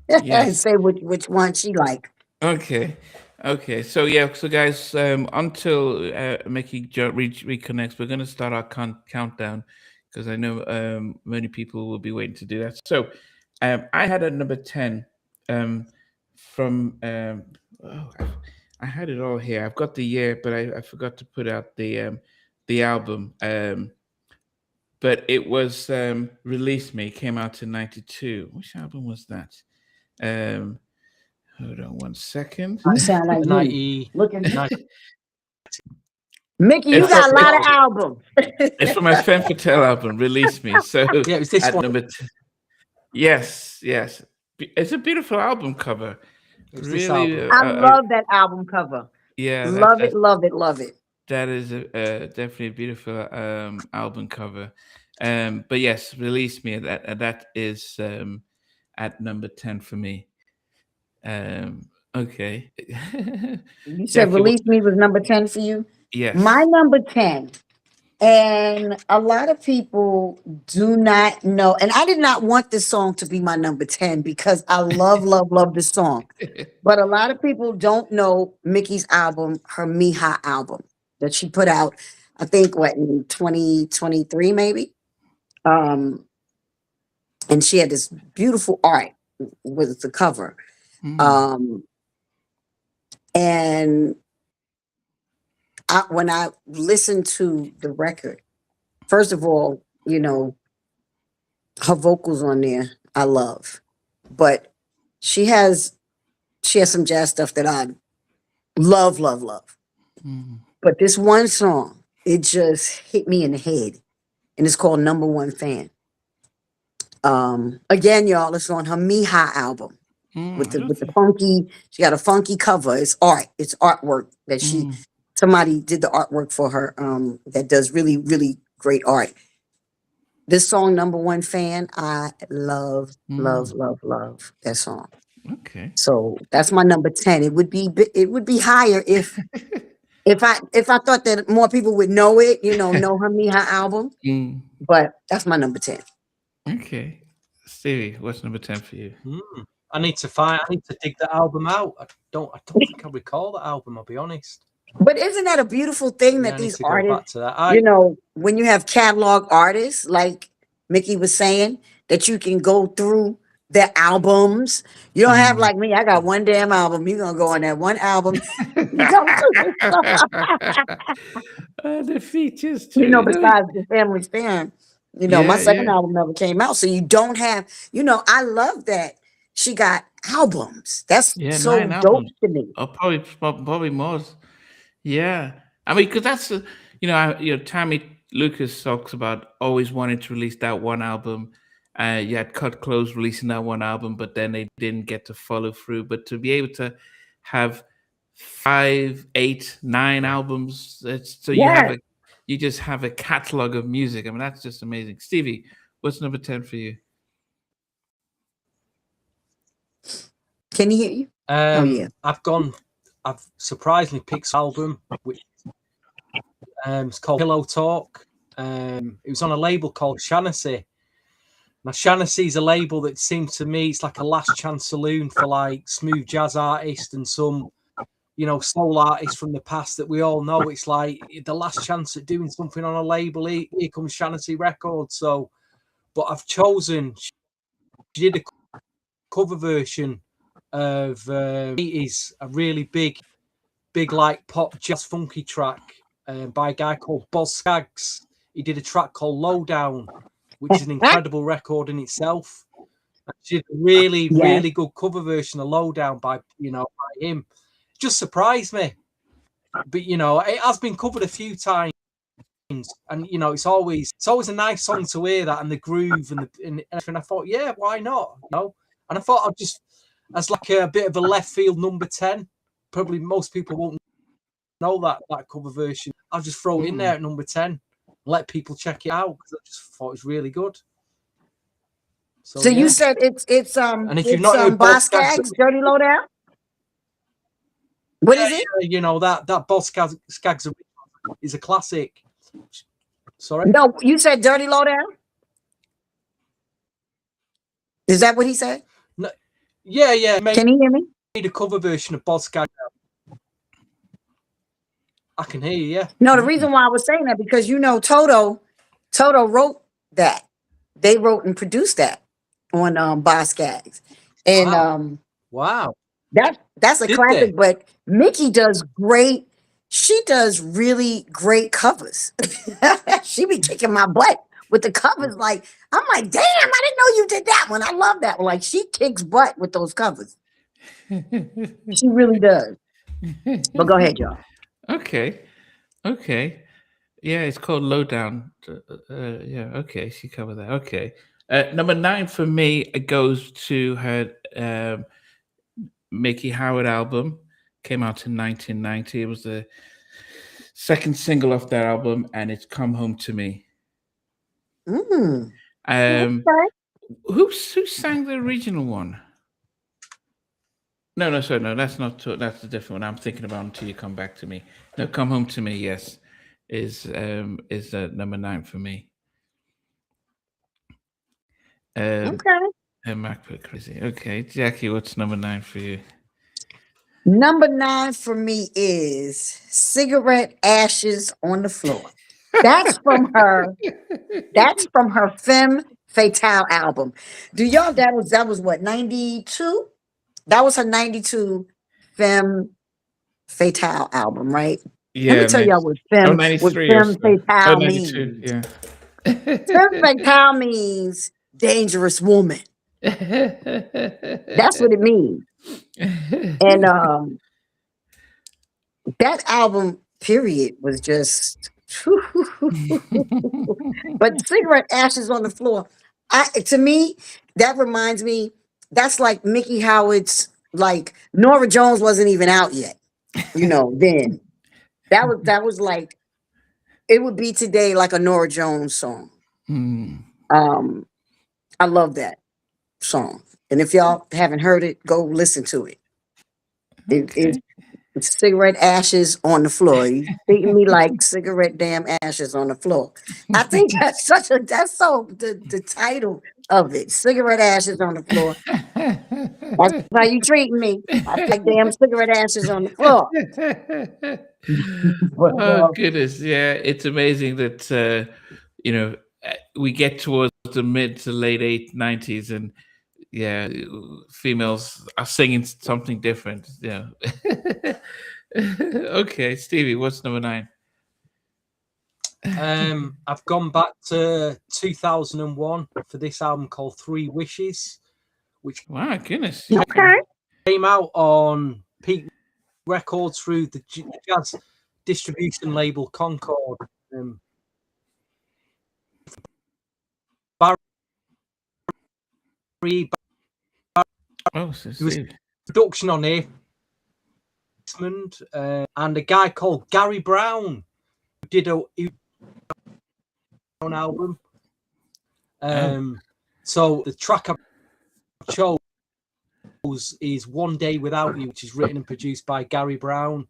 and say which one she like. Okay. So guys, until Mickey reconnects, we're going to start our countdown, because I know many people will be waiting to do that. So I had a number 10 from I had it all here. I've got the year, but I forgot to put out the album. But it was Release Me, came out in 92. Which album was that? Hold on one second. You sound like 90. Mickey, you got a lot of albums. It's from my Femme Fatale album, Release Me. So yeah, it's this at one. number 10. Yes. It's a beautiful album cover. Really, I love that album cover. Yeah, love it. That is definitely a beautiful album cover. But yes, Release Me. That is at number 10 for me. Okay. You said Release Me was number 10 for you? Yes. My number 10, and a lot of people do not know, and I did not want this song to be my number 10 because I love, love, love this song. But a lot of people don't know Miki's album, her Mija album that she put out, I think, in 2023 maybe? And she had this beautiful art with the cover. And when I listened to the record, first of all, her vocals on there, I love. But she has some jazz stuff that I love, love, love. But this one song, it just hit me in the head. And it's called Number One Fan. Again, y'all, it's on her Mija album. With the funky, she got a funky cover. It's art. It's artwork that somebody did the artwork for her. That does really, really great art. This song, Number One Fan, I love, love, love, love that song. Okay. So that's my number 10. It would be higher if I thought that more people would know it. Know her Mija album. But that's my number 10. Okay, Stevie, what's number 10 for you? I need to dig the album out. I don't think I recall the album, I'll be honest. But isn't that a beautiful thing that these artists, that. When you have catalog artists, like Miki was saying, that you can go through their albums. You don't have like me. I got one damn album. You're gonna go on that one album. The features too. Besides the Family Fan, my second album never came out. So you don't have, I love that she got albums. That's so dope to me. Oh, probably more. Yeah. I mean, because that's, Tammy Lucas talks about always wanting to release that one album. You had Cut Close releasing that one album, but then they didn't get to follow through. But to be able to have 5, 8, 9 albums, you just have a catalog of music. I mean, that's just amazing. Stevie, what's number 10 for you? Can you hear you? Yeah. I've surprisingly picked an album, which it's called Pillow Talk. It was on a label called Shaughnessy. Now, Shaughnessy is a label that seems to me it's like a last chance saloon for like smooth jazz artists and some, soul artists from the past that we all know. It's like the last chance at doing something on a label. Here comes Shaughnessy Records. So, but I've chosen. She did a cover version of 80s, a really big like pop jazz funky track by a guy called Boz Scaggs. He did a track called Lowdown, which is an incredible record in itself. She did a really, really good cover version of Lowdown by him. It just surprised me. But it has been covered a few times. And it's always a nice song to hear that and the groove and I thought, yeah, why not? And I thought I'd just as like a bit of a left field number 10. Probably most people won't know that cover version. I'll just throw it in there at number 10. Let people check it out because I just thought it was really good. So you said it's and if you've not heard Boz Scaggs, Dirty Lowdown. What is it? That Boz Scaggs is a classic. Sorry. No, you said Dirty Lowdown. Is that what he said? No. Yeah. Can you hear me? Made a cover version of Boz Scaggs. I can hear you, yeah. No, the reason why I was saying that because Toto wrote that. They wrote and produced that on Boz Scaggs. And wow. That's a classic, but Miki does great. She does really great covers. She be kicking my butt with the covers. Like, I'm like, damn, I didn't know you did that one. I love that one. Like, she kicks butt with those covers. She really does. But go ahead, y'all. Okay. Yeah, it's called Lowdown. Okay, she covered that. Okay. Number 9 for me, it goes to her Miki Howard album. Came out in 1990. It was the second single off that album, and it's Come Home to Me. Who sang the original one? No, sorry, no, that's not. That's the different one. I'm thinking about Until You Come Back to Me. No, Come Home to Me. Yes, is number 9 for me. Okay. And MacBook Crazy. Okay, Jackie, what's number 9 for you? Number 9 for me is Cigarette Ashes on the Floor. That's from her. That's from her Femme Fatale album. Do y'all? That was what, 92? That was her 92 Femme Fatale album, right? Yeah. Let me tell y'all what Femme 93 Femme Fatale 92, means. yeah. Femme Fatale means dangerous woman. That's what it means. And that album, period, was just. But Cigarette Ashes on the Floor, to me, that reminds me. That's like Miki Howard's. Like Norah Jones wasn't even out yet, then. That was like, it would be today like a Norah Jones song. I love that song, and if y'all haven't heard it, go listen to it. It's Cigarette Ashes on the Floor. You treating me like cigarette damn ashes on the floor. I think that's the title of it. Cigarette Ashes on the Floor. That's how you treating me. I like damn cigarette ashes on the floor. Oh goodness, yeah, it's amazing that we get towards the mid to late 90s, and yeah, females are singing something different. Yeah. Okay, Stevie, what's number 9? I've gone back to 2001 for this album called 3 Wishes, which Wow, goodness. Okay. came out on Peak Records through the jazz distribution label Concord. Barry, Oh, so there was Stevie. production on here, and a guy called Gary Brown who did a album. So the track I chose is One Day Without You, which is written and produced by Gary Brown.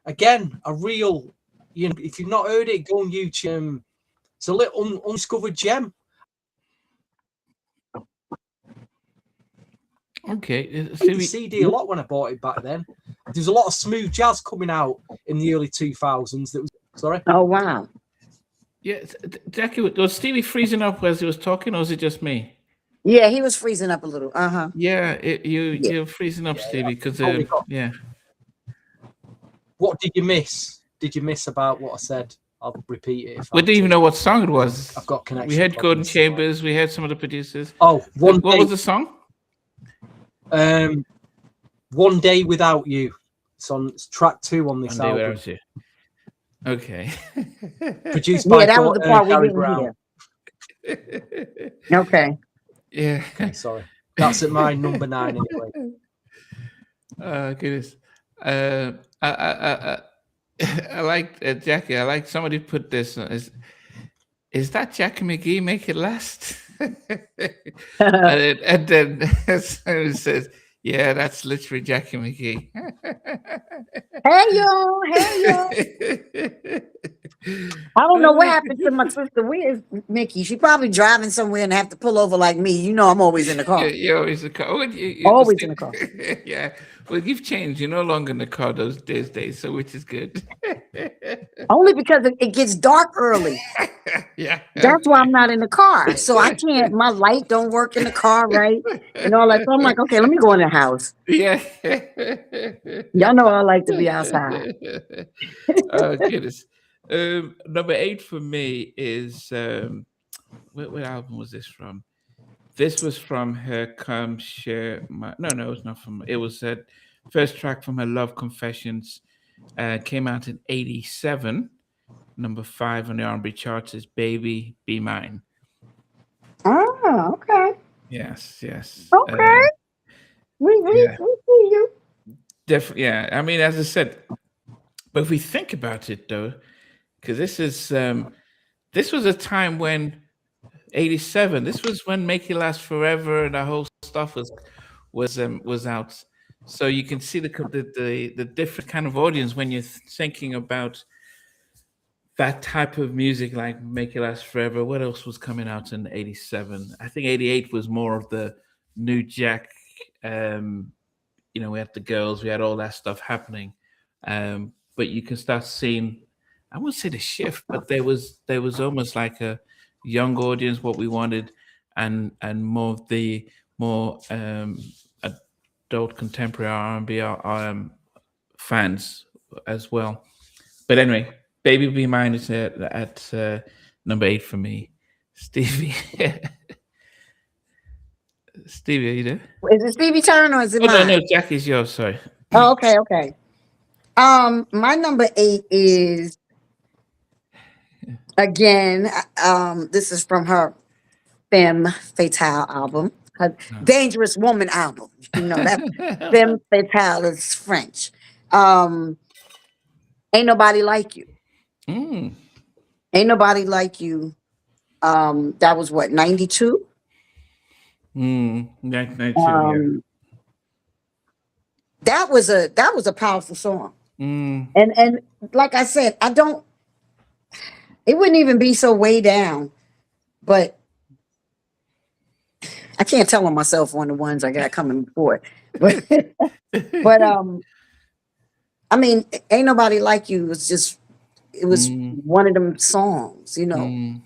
Again, a real, if you've not heard it, go on YouTube. It's a little undiscovered gem. Okay, I the CD a lot when I bought it back then. There's a lot of smooth jazz coming out in the early 2000s. That was sorry. Oh wow. Yeah, Jackie, was Stevie freezing up as he was talking, or was it just me? Yeah, he was freezing up a little. Yeah, you're freezing up, Stevie, because yeah. What did you miss? Did you miss about what I said? I'll repeat it. We didn't even know what song it was. I've got connection. We had Gordon Chambers. We had some of the producers. Oh, what was the song? One Day Without You. It's track 2 on this One Day album. Without You. Okay. Produced by that was the part we Gary didn't Brown. hear. Okay. Yeah. Okay, sorry. That's at my number 9 anyway. Goodness. I like Jackie. I like somebody put this. Is that Jacci McGhee? Make It Last? and then it says, yeah, that's literally Jacci McGhee. Hey yo. I don't know what happened to my sister. Where's Mickey? She probably driving somewhere and have to pull over like me. You know, I'm always in the car. You're always in the car. Always in the car. Yeah. Well, you've changed. You're no longer in the car those days, so which is good. Only because it gets dark early. Yeah. That's why I'm not in the car. So I can't, my light don't work in the car, right? And all that. So I'm like, okay, let me go in the house. Yeah. Y'all know I like to be outside. Oh, goodness. Number 8 for me is what album was this from? This was from her Come Share My. No, it was not from. It was her first track from her Love Confessions. Came out in '87. Number 5 on the R&B charts is "Baby Be Mine." Oh, okay. Yes. Okay. We see you. Definitely, yeah. I mean, as I said, but if we think about it, though, because this was a time when '87. This was when "Make It Last Forever" and the whole stuff was out. So you can see the different kind of audience when you're thinking about that type of music, like "Make It Last Forever." What else was coming out in '87? I think '88 was more of the new Jack. We had the girls, we had all that stuff happening. But you can start seeing, I wouldn't say the shift, but there was almost like a young audience, what we wanted, and more of the more adult contemporary R&B fans as well. But anyway, "Baby Be Mine" is at number 8 for me. Stevie. Stevie, are you there? Is it Stevie turn or is it Oh, mine? no, Jackie's yours, sorry. Oh, okay. My number 8 is, again, this is from her Femme Fatale album, her Dangerous Woman album. You know, that Femme Fatale is French. Ain't Nobody Like You. Mm. Ain't Nobody Like You. That was what, 92? 92, yeah. That was a powerful song. Mm. And like I said, it wouldn't even be so way down, but I can't tell on myself on the ones I got coming before. But I mean, Ain't Nobody Like You it was one of them songs, you know.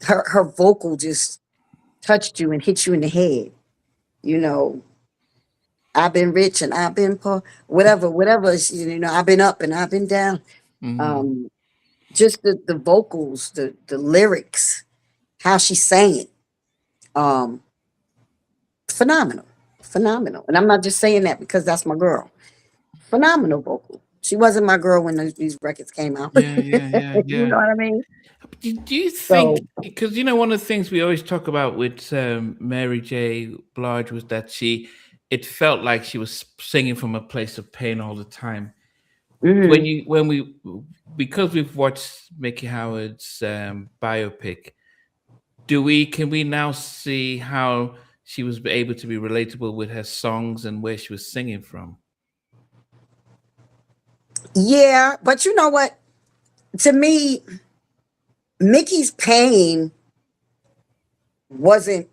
Her vocal just touched you and hit you in the head, you know. I've been rich and I've been poor, whatever, you know, I've been up and I've been down. Just the vocals, the lyrics, how she sang it. Phenomenal. And I'm not just saying that because that's my girl. Phenomenal vocal. She wasn't my girl when these records came out. Yeah. You know what I mean? Do you think, because you know, one of the things we always talk about with Mary J. Blige was that it felt like she was singing from a place of pain all the time. Because we've watched Miki Howard's biopic, can we now see how she was able to be relatable with her songs and where she was singing from? Yeah, but you know what? To me, Mickey's pain wasn't,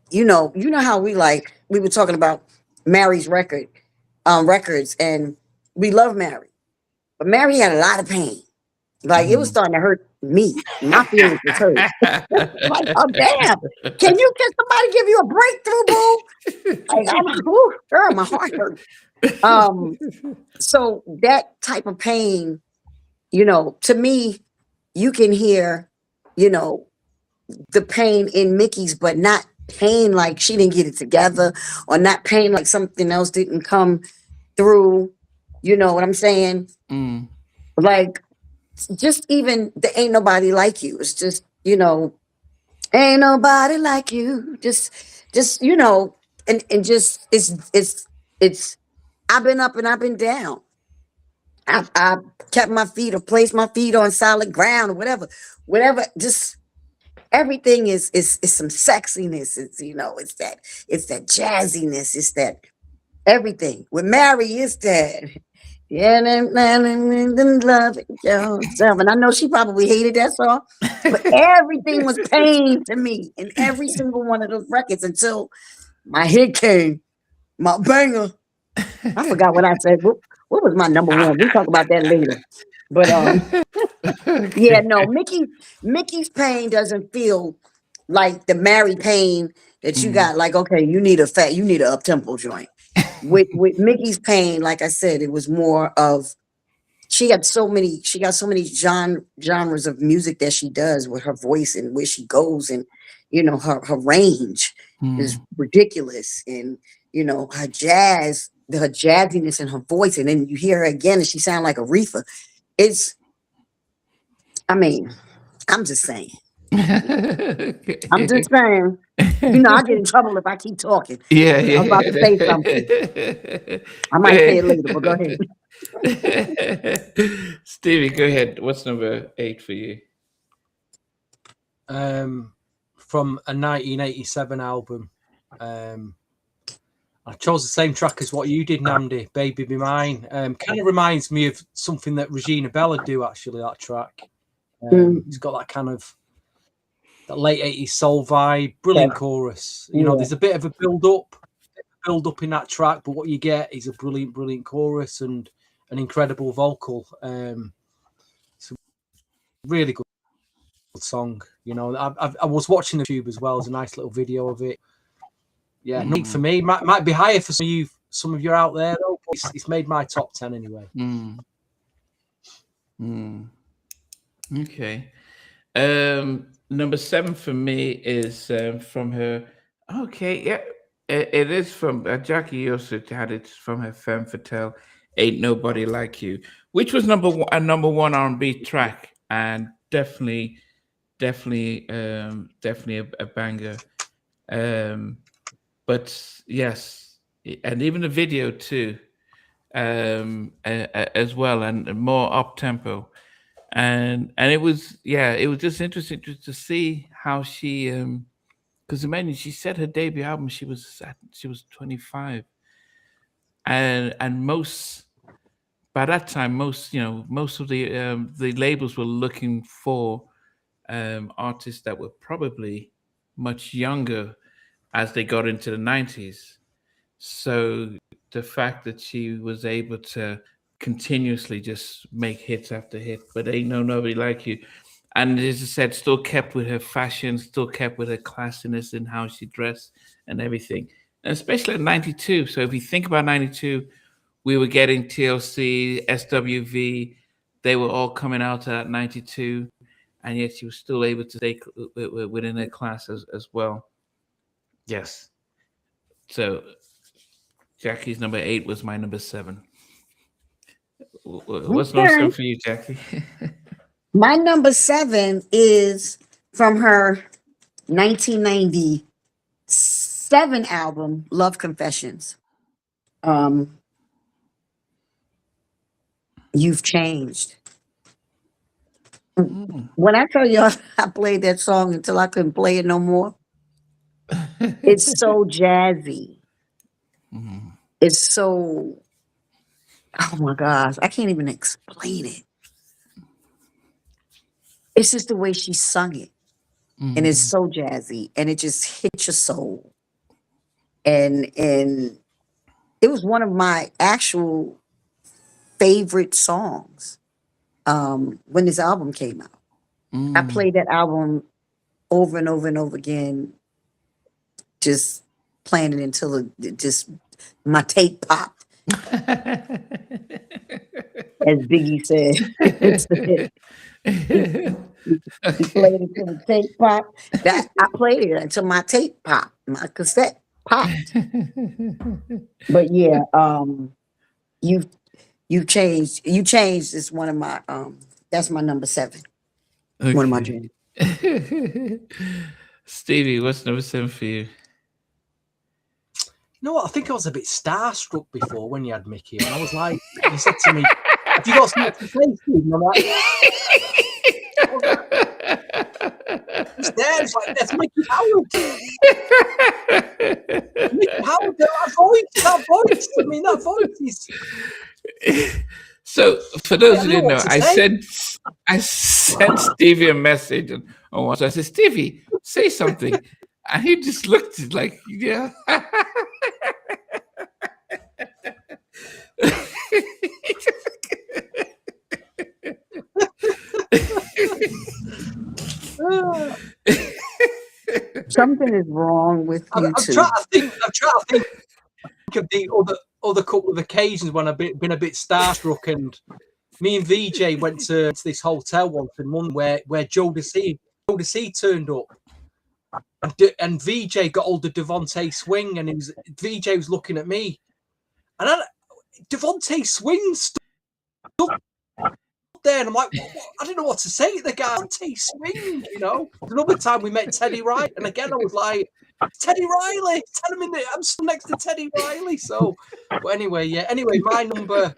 you know how we were talking about Mary's records, and we love Mary, but Mary had a lot of pain. Like it was starting to hurt me. My feelings was hurt. Like, oh damn! Can somebody give you a breakthrough, boo? Like, girl, my heart hurt. So that type of pain, you know, to me, you can hear, you know, the pain in Mickey's, but not pain like she didn't get it together, or not pain like something else didn't come through. You know what I'm saying? Like, just even the Ain't Nobody Like You. It's just, you know, ain't nobody like you. Just you know, and just it's I've been up and I've been down. I kept my feet or placed my feet on solid ground or whatever. Just everything is some sexiness. It's, you know, it's that jazziness. It's that everything. With Mary, it's that. Yeah, love yourself. And I know she probably hated that song, but everything was pain to me in every single one of those records until my hit came, my banger. I forgot what I said. What was my number one? We'll talk about that later. But yeah, no, Mickey's pain doesn't feel like the Mary pain that you got. Like, okay, you need an up-tempo joint. With Mickey's pain, like I said, it was more of she got so many genres of music that she does with her voice and where she goes, and you know, her range is ridiculous, and you know, her jazziness in her voice, and then you hear her again and she sounds like Aretha. I'm just saying. I'm just saying. You know, I get in trouble if I keep talking. Yeah. I'm about to say something. I might say it later, but go ahead. Stevie, go ahead. What's number 8 for you? from a 1987 album. I chose the same track as what you did, Namdi, Baby Be Mine. Kind of reminds me of something that Regina Bella do, actually, that track. It's got that kind of that late 80s soul vibe, brilliant chorus. You know, there's a bit of a build up in that track, but what you get is a brilliant chorus and an incredible vocal. It's a really good song. You know, I was watching the tube as well. There's a nice little video of it. Yeah, not for me. Might be higher for some of you out there though. But it's made my top 10 anyway. Okay. Number 7 for me is from her. Okay, yeah, it is from Jacci also had it from her Femme Fatale, Ain't Nobody Like You, which was number one R&B track, and definitely a banger. But yes, and even the video too, as well, and more up tempo, and it was just interesting to see how she, because imagine she said her debut album she was 25, and by that time most of the labels were looking for artists that were probably much younger as they got into the 90s. So the fact that she was able to continuously just make hits after hit, but Ain't Nobody Like You, and as I said, still kept with her fashion, still kept with her classiness in how she dressed and everything, and especially in 92. So if you think about 92, we were getting TLC, SWV, they were all coming out at 92, and yet she was still able to stay within her class as well. Yes. So Jacki's number 8 was my number 7. What's number 7 for you, Jacci? My number 7 is from her 1997 album, Love Confessions. You've Changed. When I tell y'all I played that song until I couldn't play it no more, it's so jazzy. It's so, oh my gosh, I can't even explain it. It's just the way she sung it. And it's so jazzy, and it just hits your soul. And it was one of my actual favorite songs when this album came out. I played that album over and over and over again, just playing it until my tape popped. As Biggie said. He played it until the tape popped. I played it until my tape popped. My cassette popped. But yeah, you changed. You changed is one of my that's my number 7. Okay. One of my dreams. Stevie, what's number 7 for you? You know what? I think I was a bit starstruck before when you had Mickey, and I was like, you said to me, "Have you got something to say, Steve?" And I'm like, it's there. It's like, that's Miki Howard. Miki Howard, that voice. I mean, that voice is. So, for those who didn't know, I sent Stevie a message on WhatsApp. I said, "Stevie, say something," and he just looked like, yeah. Something is wrong with you. I'm trying to think of the other couple of occasions when I've been a bit starstruck, and me and VJ went to this hotel once in London where Jodeci turned up, and VJ got hold of Devontae Swing, and VJ was looking at me, and Devontae Swing stood there, and I'm like, I don't know what to say to the guy. Devontae Swing, you know. Another time we met Teddy Riley, and again I was like, Teddy Riley, tell him I'm still next to Teddy Riley. So, but anyway, yeah. Anyway, my number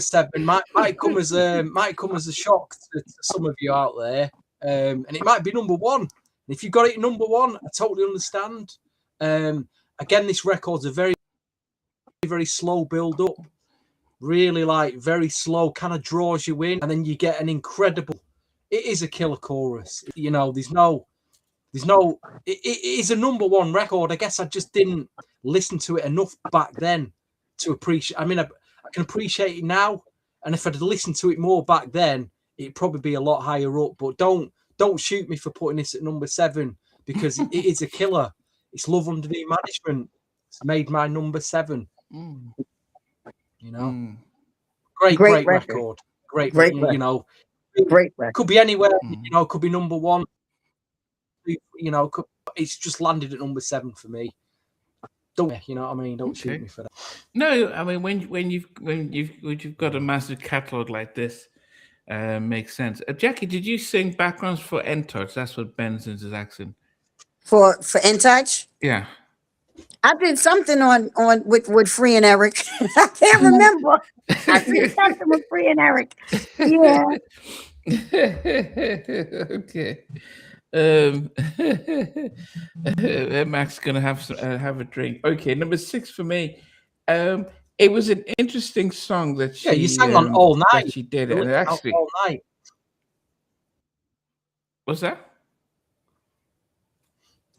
7 might come as a shock to some of you out there. and it might be number one. And if you got it number one, I totally understand. Again, this record's a very, very slow build up, really like very slow, kind of draws you in, and then you get an incredible. It is a killer chorus. You know, there's no. It is a number one record. I guess I just didn't listen to it enough back then to appreciate. I mean, I can appreciate it now, and if I'd listened to it more back then, it'd probably be a lot higher up. But don't shoot me for putting this at number 7 because it is a killer. It's Love Under New Management. It's made my number 7. You know, great record. Great, you know, great record. Could be anywhere. You know, could be number 1. You know, it's just landed at number 7 for me. Don't you know what I mean? Don't shoot me for that. No, I mean when you've got a massive catalog like this, makes sense. Jackie, did you sing backgrounds for N-Touch? That's what Ben's is asking. For N-Touch? Yeah. I did something on with Free and Eric. I can't remember. I did something with Free and Eric. Yeah. Okay. Mac's gonna have a drink. Okay, number 6 for me. It was an interesting song that she you sang on All Night. That she did, and actually All Night. What's that?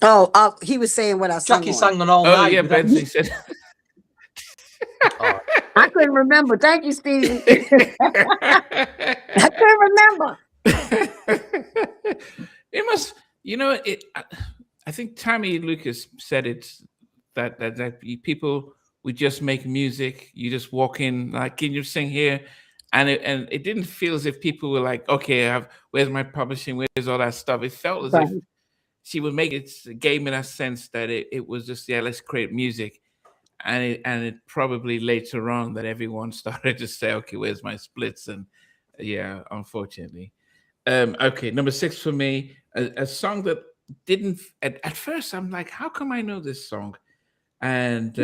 Oh, he was saying what I sang. Jackie sang on All Night. Oh yeah, Bensley said. I couldn't remember. Thank you, Steve. I couldn't remember. It must, you know, I think Tammy Lucas said it that people would just make music. You just walk in, like, can you sing here? And it didn't feel as if people were like, okay, where's my publishing? Where's all that stuff? It felt as if she would make it, gave me that sense that it was just, yeah, let's create music. And it probably later on that everyone started to say, okay, where's my splits? And yeah, unfortunately. Okay, number 6 for me, a song that didn't, at first I'm like, how come I know this song? And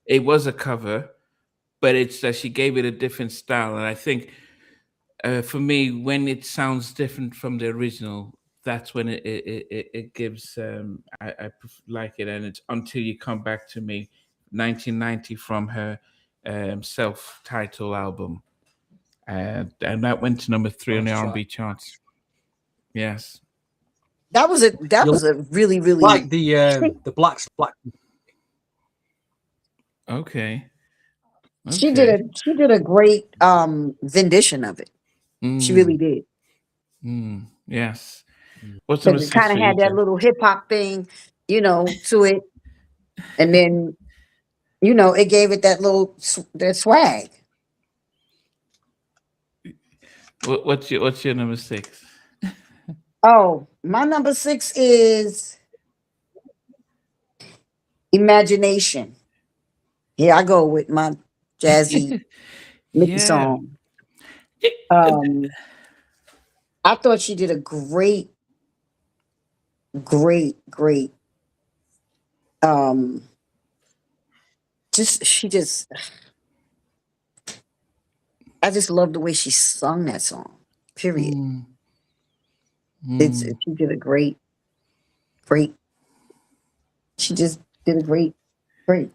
it was a cover, but it's she gave it a different style. And I think for me, when it sounds different from the original, that's when it gives, I like it. And it's Until You Come Back to Me, 1990 from her self-titled album. And that went to number 3 on the R&B charts. Yes, that was a really like the black. Okay. She did a great rendition of it. She really did. Yes. What's it kind of had that little hip hop thing, you know, to it, and then, you know, it gave it that that swag. What's your number 6? Oh, my number 6 is Imagination. Here I go with my jazzy Miki song. I thought she did a great. I just love the way she sung that song. Period. She did a great. She just did a great. I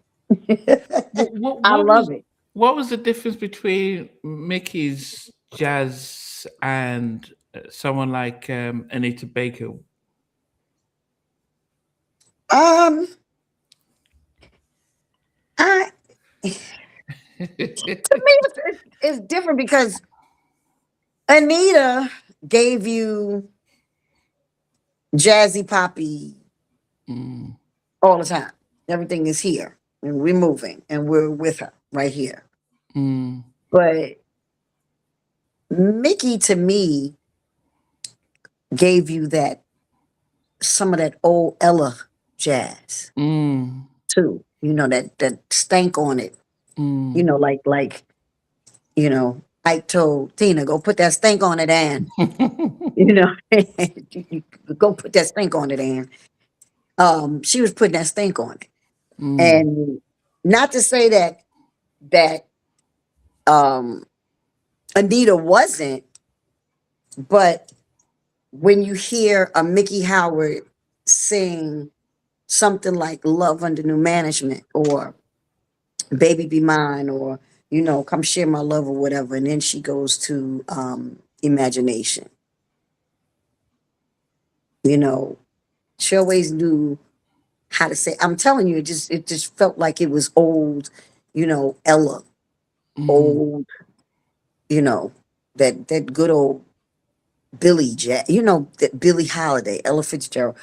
love it. What was the difference between Miki's jazz and someone like Anita Baker? To me, it's different because Anita gave you jazzy poppy all the time. Everything is here, and we're moving, and we're with her right here. But Miki, to me, gave you some of that old Ella jazz too. You know, that stank on it. You know, like you know, Ike told Tina, go put that stink on it, Ann. You know, go put that stink on it, Ann. She was putting that stink on it. And not to say that Anita wasn't, but when you hear a Miki Howard sing something like Love Under New Management or Baby Be Mine or, you know, Come Share My Love or whatever, and then she goes to Imagination. You know, she always knew how to say, I'm telling you, it just felt like it was old, you know, Ella, old, you know, that good old Billy Jack, you know, that Billie Holiday, Ella Fitzgerald.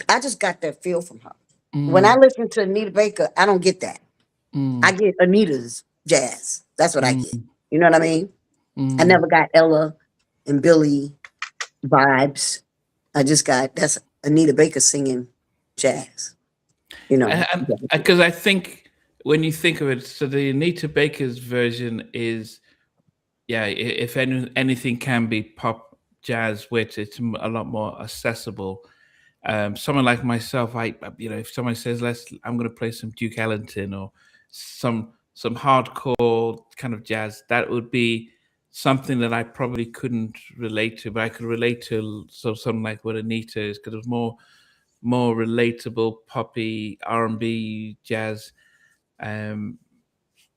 I just got that feel from her. When I listen to Anita Baker, I don't get that. I get Anita's jazz. That's what I get. You know what I mean? I never got Ella and Billy vibes. I just got, that's Anita Baker singing jazz. You know, because I think when you think of it, so the Anita Baker's version is, yeah, if anything can be pop jazz, which it's a lot more accessible. Someone like myself, you know, if someone says I'm going to play some Duke Ellington or some hardcore kind of jazz, that would be something that I probably couldn't relate to, but I could relate to something like what Anita is, because it was more relatable, poppy R&B jazz.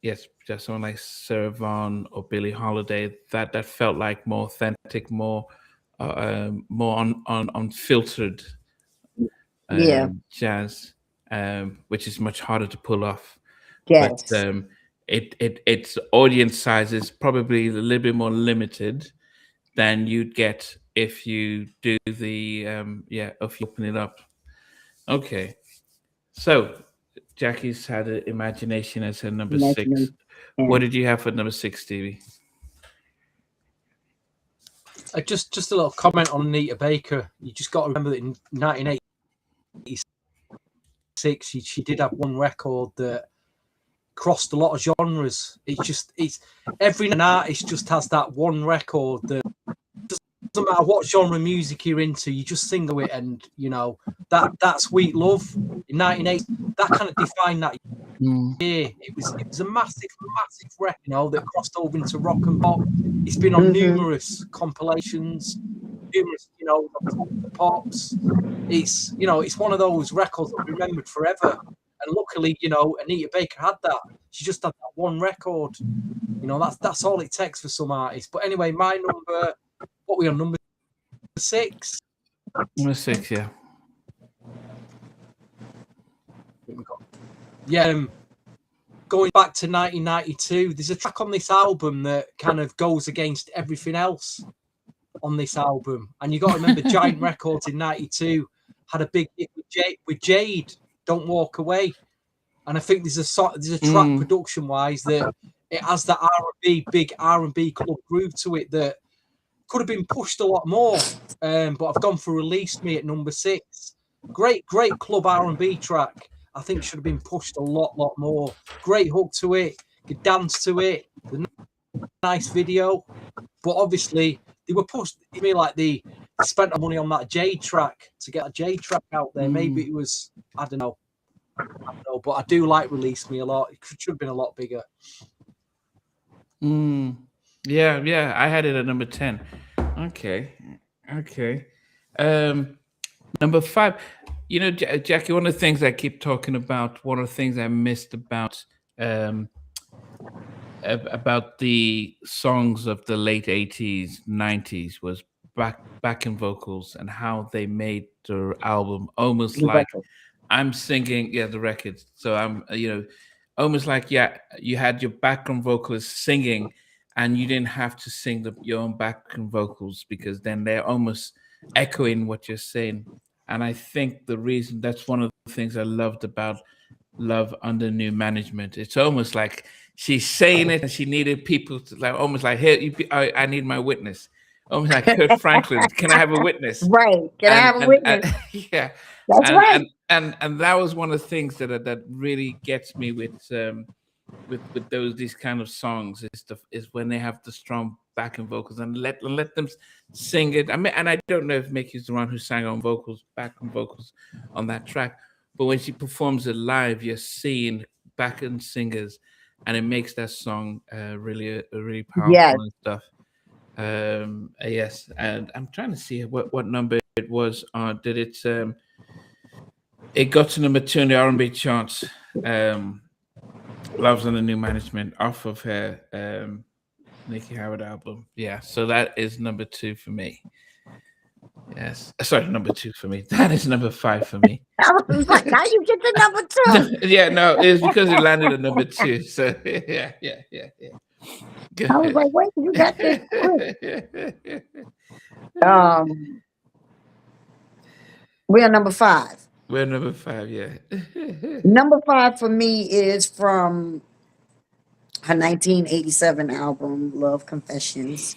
Yes, just someone like Sarah Vaughan or Billie Holiday, that felt like more authentic, more unfiltered jazz, which is much harder to pull off. Yes. But its audience size is probably a little bit more limited than you'd get if you do the if you open it up. Okay, so Jackie's had Imagination as her number 6. Yeah. What did you have for number 6, Stevie? Just a little comment on Anita Baker. You just got to remember that in 1986, she did have one record that crossed a lot of genres. It's every artist just has that one record that doesn't matter what genre of music you're into, you just sing to it, and you know that Sweet Love in 1980, that kind of defined that year. It was a massive record, you know, that crossed over into rock and pop. It's been on numerous compilations, numerous, you know, pops. It's, you know, it's one of those records that remembered forever. And luckily, you know, Anita Baker had that. She just had that one record. You know, that's all it takes for some artists. But anyway, my number, what were we on, number 6? Number 6, yeah. Yeah, going back to 1992, there's a track on this album that kind of goes against everything else on this album. And you got to remember, Giant Records in 92 had a big hit with Jade, Don't Walk Away. And I think there's a track production-wise that it has that big R&B club groove to it that could have been pushed a lot more. But I've gone for Release Me at number 6. Great club R&B track. I think should have been pushed a lot more. Great hook to it. Could dance to it. Nice video. But obviously, they were pushed. I mean, like they spent the money on that Jade track to get a Jade track out there. Maybe it was, I don't know. But I do like Release Me a lot. It should have been a lot bigger. Yeah. I had it at number 10. Okay. Number 5. You know, Jackie, one of the things I keep talking about, one of the things I missed about the songs of the late 80s, 90s was backing vocals and how they made their album almost like I'm singing, the records. So I'm, you know, almost like, you had your background vocalist singing and you didn't have to sing your own background vocals because then they're almost echoing what you're saying. And I think that's one of the things I loved about Love Under New Management. It's almost like she's saying it and she needed people to almost like, here, I need my witness. Almost like Kurt Franklin, can I have a witness? Right, can I have a witness? Yeah. That's right. And that was one of the things that really gets me with these kind of songs is when they have the strong backing vocals and let them sing it. I mean, and I don't know if Mickey's the one who sang on backing vocals on that track, but when she performs it live, you're seeing backing singers, and it makes that song really powerful and stuff. Yes, and I'm trying to see what number it was on. Did it? It got to number 2 in the R&B charts. Love's Under New Management off of her Miki Howard album. Yeah, so that is number 2 for me. Yes, sorry, number 2 for me. That is number 5 for me. I was like, how you get to number 2? Yeah, no, it's because it landed at number 2. So yeah. Go I was ahead. like, wait, you got this quick. We're number 5. We're number 5, yeah. Number 5 for me is from her 1987 album, Love Confessions,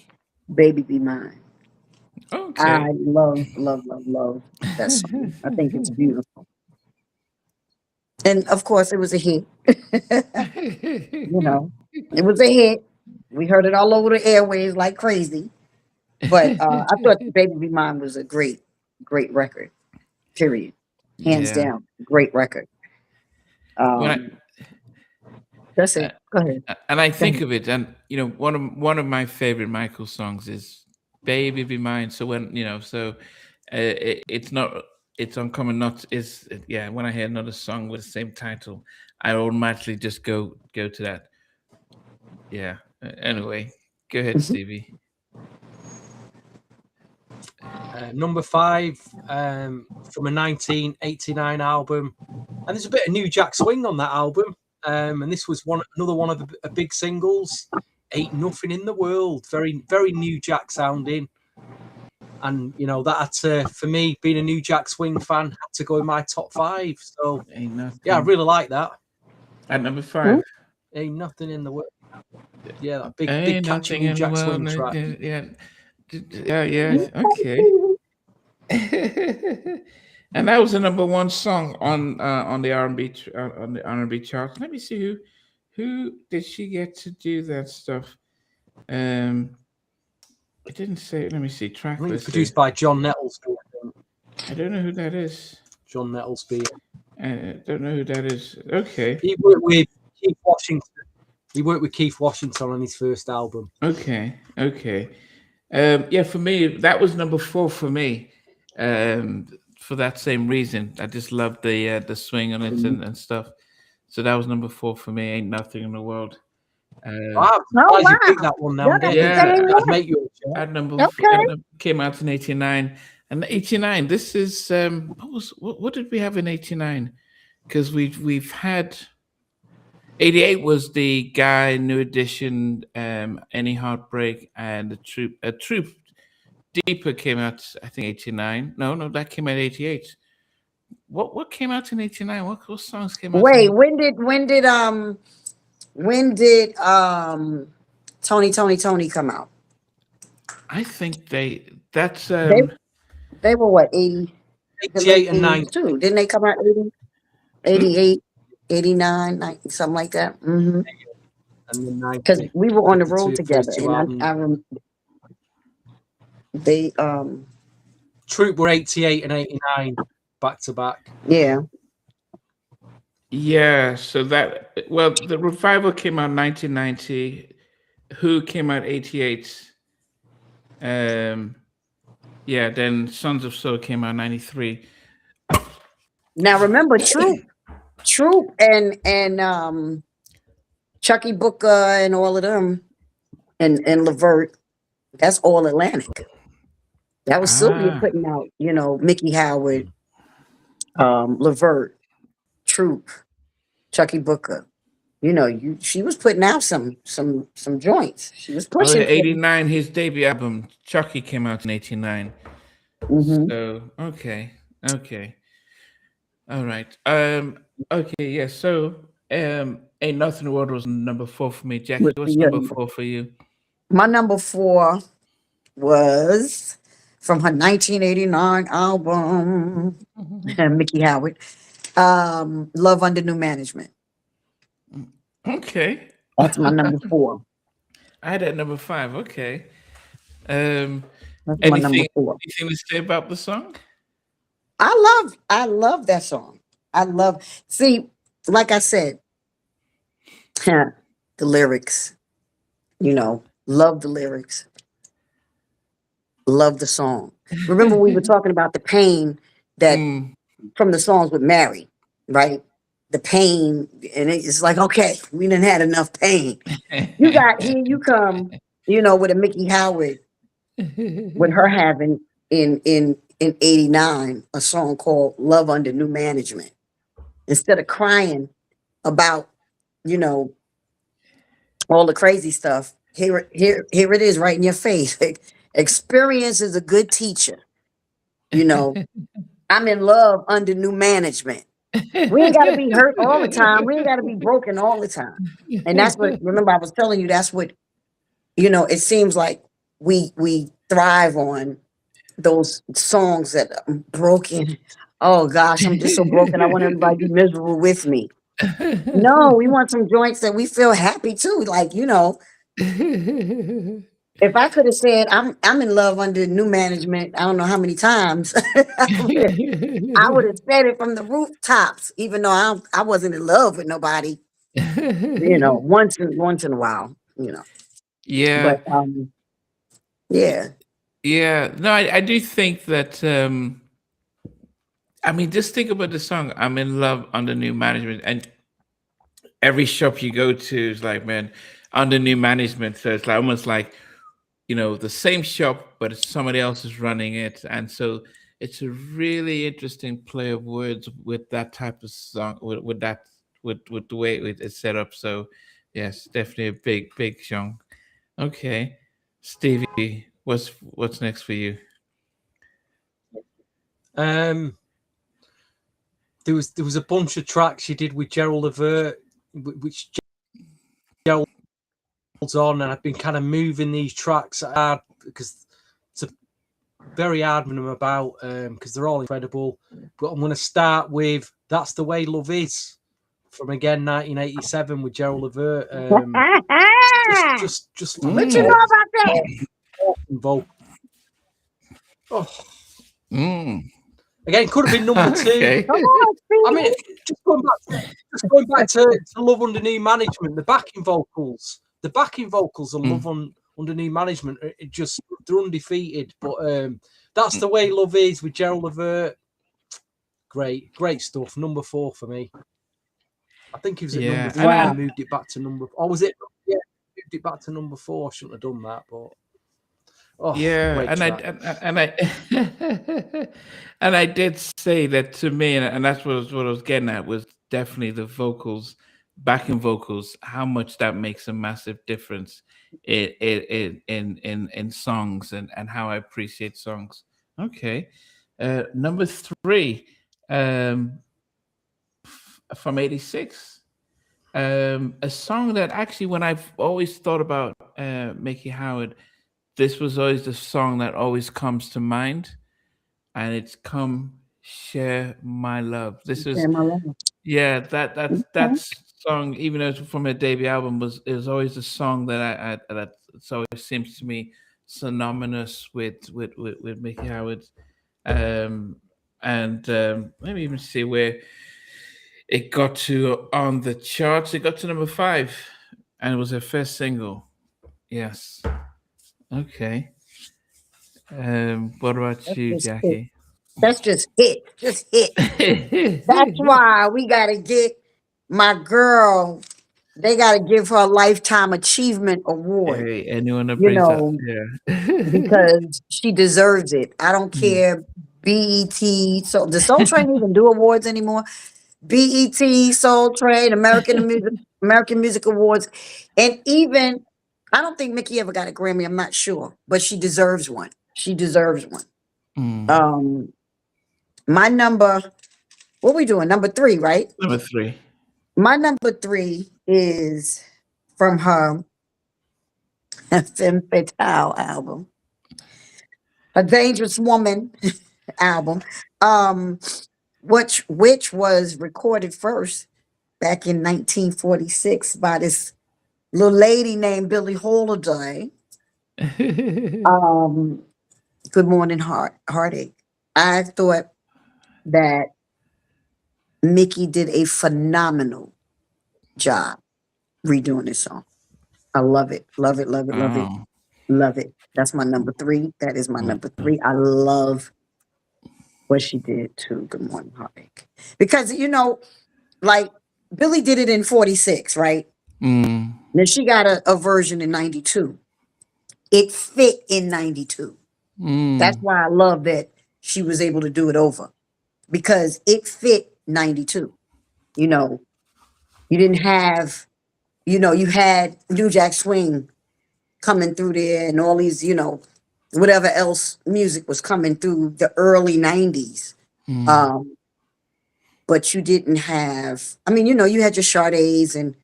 Baby Be Mine. Okay. I love that song. I think it's beautiful. And of course, it was a hit. You know, it was a hit. We heard it all over the airwaves like crazy. But I thought Baby Be Mine was a great record, period. Hands down, great record. That's it. Go ahead. And I think of it, and you know, one of my favorite Michael songs is "Baby Be Mine." So when it's uncommon not is when I hear another song with the same title, I automatically just go to that. Yeah. Anyway, go ahead, Stevie. Number 5 from a 1989 album, and there's a bit of New Jack Swing on that album, and this was another one of the big singles. Ain't Nothing in the World, very very New Jack sounding, and you know that for me, being a New Jack Swing fan, had to go in my top 5. So yeah, I really like that. At number 5, Ain't Nothing in the World. Yeah, that big catchy New Jack Swing track. Yeah. Okay. And that was the number 1 song on the R&B on the R&B charts. Let me see who did she get to do that stuff. It didn't say. Let me see. Track list. Produced by John Nettlesby. I don't know who that is. John Nettlesby. I don't know who that is. Okay. He worked with Keith Washington. He worked with Keith Washington on his first album. Okay. Yeah, for me, that was number 4 for me. For that same reason, I just loved the swing on it and stuff. So that was number 4 for me. Ain't Nothing in the World. Wow, you picked that one now. Yeah, make you at number came out in 89. And 89, this is what did we have in 89? Because we've had 88 was the Guy, New Edition, Any Heartbreak, and the Troop Deeper came out, I think 89. No, that came out 88. What came out in 89? What songs came out? Wait, when did Tony come out? I think they were what, 80? 88 and 92. Didn't they come out 80? 88, 89, 90, something like that? Mm-hmm. Because we were on the road together, and I remember they Troop were 88 and 89 back to back. Yeah, so the Revival came out 1990. Who came out 88? Then Sons of Soul came out 93. Now remember Troop and Chucky Booker and all of them and Levert, that's all Atlantic. That was Sylvia putting out, Miki Howard, Levert, Troop, Chucky Booker. She was putting out some joints. She was pushing. 89, his debut album, Chucky, came out in 89. Mm-hmm. So okay. All right. Okay, yeah. So Ain't Nothing in the World was number 4 for me. Jackie, what's number 4 for you? My number 4 was from her 1989 album, Miki Howard, Love Under New Management. Okay. That's my number 4. I had that number 5. Okay. That's my number 4. Anything to say about the song? I love that song. See, like I said, the lyrics, love the lyrics. love the song. Remember, we were talking about the pain that from the songs with Mary, right? The pain, and it's like, okay, we done had enough pain. You got here, you come, you know, with a Miki Howard, with her having in '89 a song called "Love Under New Management." Instead of crying about, you know, all the crazy stuff, here it is right in your face. Experience is a good teacher. You know, I'm in love under new management. We ain't got to be hurt all the time. We ain't got to be broken all the time. And that's what, remember, I was telling you, that's what, you know, it seems like we thrive on those songs that are broken. Oh gosh, I'm just so broken. I want everybody to be miserable with me. No, we want some joints that we feel happy too. Like, you know, if I could have said I'm in love under new management, I don't know how many times, I would have said it from the rooftops, even though I wasn't in love with nobody. You know, once in a while, you know. Yeah. But yeah. Yeah. No, I do think that I mean, just think about the song "I'm in Love Under New Management," and every shop you go to is like, man, under new management. So it's like almost like, you know, the same shop, but somebody else is running it. And so it's a really interesting play of words with that type of song, with the way it's set up. So yes, definitely a big song. Okay. Stevie, what's next for you? There was a bunch of tracks she did with Gerald Levert, which Gerald's on, and I've been kind of moving these tracks hard because it's a very hard one about because they're all incredible. But I'm going to start with "That's the Way Love Is" from again 1987 with Gerald Levert. Just What you know about that? Vocal. Oh. Again, could have been number two. Okay. I mean, just going back to Love Under New Management, the backing vocals are Love Under New Management. It just, they're undefeated. But That's the Way Love Is with Gerald Levert. Great stuff. Number 4 for me. I think it was at number 3. I moved it back to number. Or was it? Yeah, moved it back to number 4. I shouldn't have done that, but. Oh, yeah, and I did say that to me, and that's what I was getting at, was definitely the vocals, backing vocals, how much that makes a massive difference in songs and how I appreciate songs. Okay, number 3, from '86, a song that actually, when I've always thought about Miki Howard, this was always the song that always comes to mind, and it's "Come Share My Love." This is, yeah, that song, even though it's from her debut album, is always a song that that always seems to me synonymous with Miki Howard, and let me even see where it got to on the charts. It got to number 5, and it was her first single. Yes. Okay. What about you, Jackie? That's just hit. That's why we gotta get my girl. They gotta give her a Lifetime Achievement Award. Hey, anyone that brings up, yeah, because she deserves it. I don't care. BET. So the Soul Train even do awards anymore. BET, Soul Train, American Music Awards, and even. I don't think Miki ever got a Grammy. I'm not sure, but she deserves one. My number, what we doing? Number 3, right? Number 3. My number 3 is from her Femme Fatale album, A Dangerous Woman album, which was recorded first back in 1946 by this little lady named Billie Holiday. Good Morning Heartache. I thought that Miki did a phenomenal job redoing this song. I love it. Love it. That's my number 3. That is my number 3. I love what she did to Good Morning Heartache. Because, you know, like Billie did it in 46, right? Mm. Then she got a version in 92. It fit in 92. That's why I love that she was able to do it over. Because it fit 92. You know, you didn't have, you know, you had New Jack Swing coming through there and all these, you know, whatever else music was coming through the early 90s. But you didn't have, I mean, you know, you had your Sade's and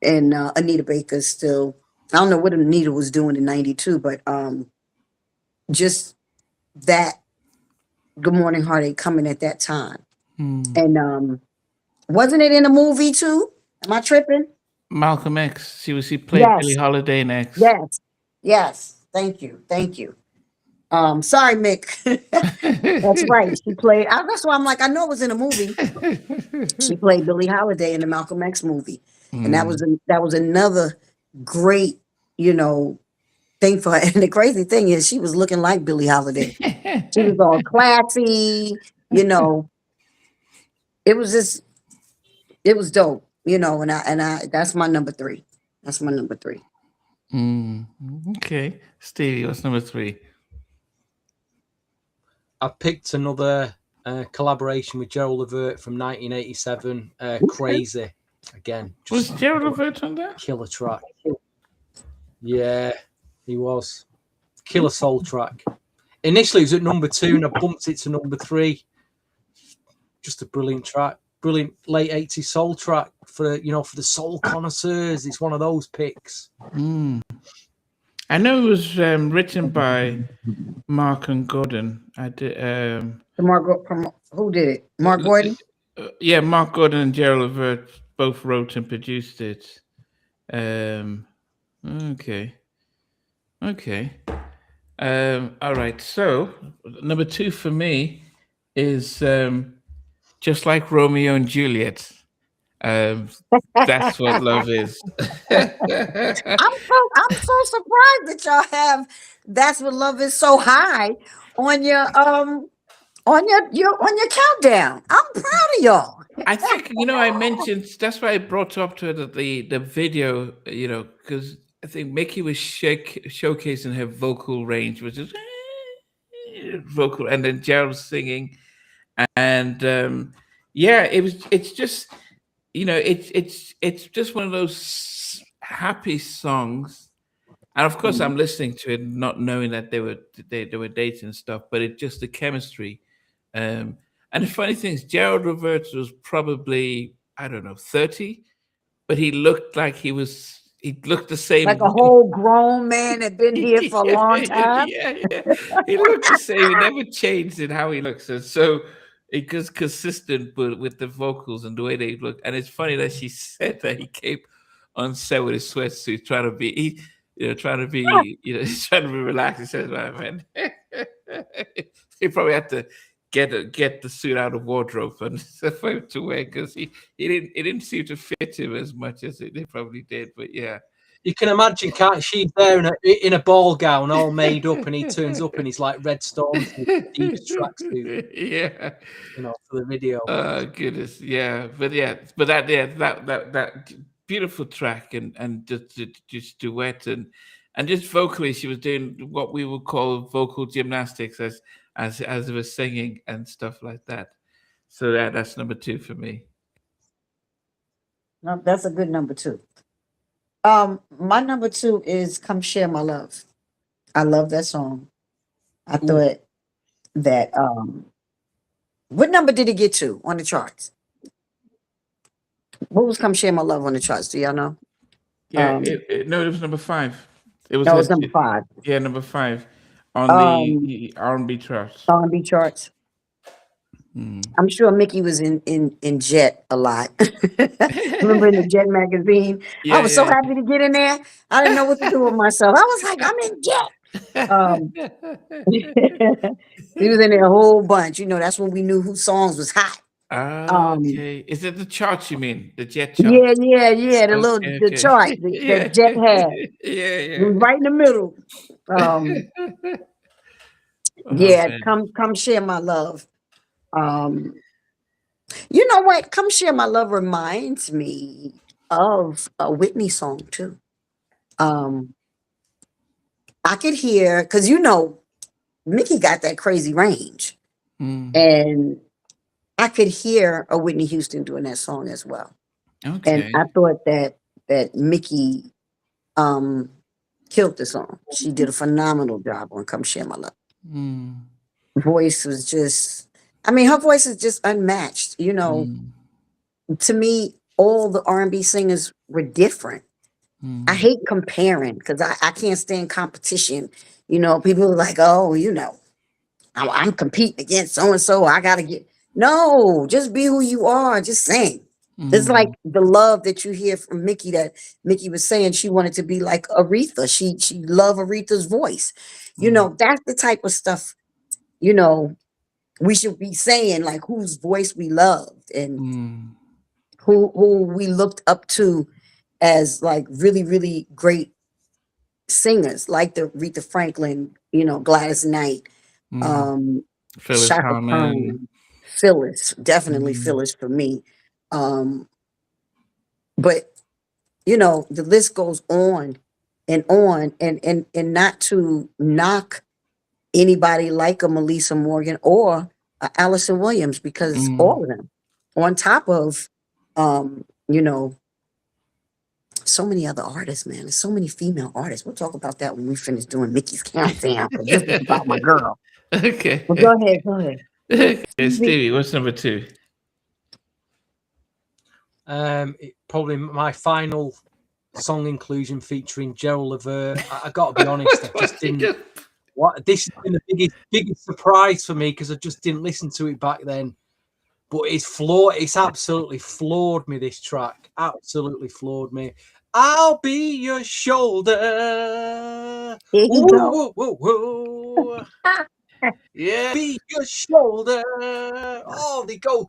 Anita Baker still. I don't know what Anita was doing in 92, but just that Good Morning Heartache coming at that time. And wasn't it in a movie too? Am I tripping? Malcolm X. She played Billie Holiday in X. Yes. Thank you. Sorry, Mick. That's right. She played. That's why I'm like, I know it was in a movie. She played Billie Holiday in the Malcolm X movie, and that was another great, you know, thing for her. And the crazy thing is, she was looking like Billie Holiday. She was all classy, you know. It was dope, you know. And I that's my number 3. That's my number 3. Okay, Stevie, what's number 3? I picked another collaboration with Gerald Levert from 1987, Crazy. Again, Was Gerald Levert on that? Killer track. Yeah, he was. Killer soul track. Initially, it was at number 2, and I bumped it to number 3. Just a brilliant track. Brilliant late 80s soul track for the soul connoisseurs. It's one of those picks. I know it was written by Mark and Gordon. I did. Who did it? Mark Gordon? Yeah, Mark Gordon and Gerald Levert both wrote and produced it. Okay. All right. So number 2 for me is Just Like Romeo and Juliet. That's what love is. I'm so surprised that y'all have That's What Love Is so high on your countdown. I'm proud of y'all. I think, you know, I mentioned, that's why I brought up to it the video, you know, because I think Miki was showcasing her vocal range, which is vocal, and then Gerald singing, and it's just, you know, it's just one of those happy songs, and of course I'm listening to it not knowing that they were dating and stuff, but it just the chemistry. And the funny thing is, Gerald Levert was probably, I don't know, 30, but he looked like he looked the same. Like a whole grown man had been here for a long time. Yeah. He looked the same. He never changed in how he looks. And so it was consistent with the vocals and the way they look. And it's funny that she said that he came on set with his sweatsuit trying to be relaxed. He says, man, he probably had to get the suit out of wardrobe and for him to wear, because it didn't seem to fit him as much as they probably did. But yeah, you can imagine, can't she's there in a ball gown, all made up, and he turns up and he's like Red Storm, deep tracksuit. Yeah, you know, for the video. Oh goodness, yeah, but that beautiful track and just duet and just vocally, she was doing what we would call vocal gymnastics as it was singing and stuff like that. So that's number 2 for me. No, that's a good number 2. My number 2 is Come Share My Love. I love that song. I thought that what number did it get to on the charts? What was Come Share My Love on the charts? Do y'all know? Yeah, it was number 5. It was number 5. Yeah, number 5 on the R&B charts. R&B charts. I'm sure Mickey was in Jet a lot. Remember in the Jet magazine? I was so happy to get in there. I didn't know what to do with myself. I was like, I'm in Jet. He was in there a whole bunch. You know, that's when we knew whose songs was hot. Okay. Is it the chart you mean? The jet chart? Yeah. The little the Okay. chart that Jet had. Yeah. It was right in the middle. Yeah, man. come share my love. You know what? Come share my love reminds me of a Whitney song too. I could hear because Miki got that crazy range, and I could hear a Whitney Houston doing that song as well. Okay. And I thought that Miki killed the song. She did a phenomenal job on "Come Share My Love." Voice was just, her voice is just unmatched. To me, all the R&B singers were different. I hate comparing because I can't stand competition. People are like, oh, I'm competing against so and so. I gotta no, just be who you are. Just sing. It's like the love that you hear from Miki. That Miki was saying she wanted to be like Aretha. She loved Aretha's voice. That's the type of stuff. We should be saying, like, whose voice we loved and who we looked up to as like really, really great singers, like the Aretha Franklin, Gladys Knight, Phyllis Shaka Harmon. Khan, Phyllis, definitely Phyllis for me. But the list goes on and not to knock anybody like a Melissa Morgan or Allison Williams, because all of them, on top of so many other artists, man. There's so many female artists. We'll talk about that when we finish doing Mickey's countdown. This is about my girl. Okay. Well, go ahead. Okay, Stevie, what's number 2? Probably my final song inclusion featuring Gerald Levert. I got to be honest, I just didn't. This has been the biggest surprise for me because I just didn't listen to it back then. But it's absolutely floored me. This track absolutely floored me. I'll be your shoulder. Whoa, whoa, whoa. Yeah, be your shoulder. Oh, they go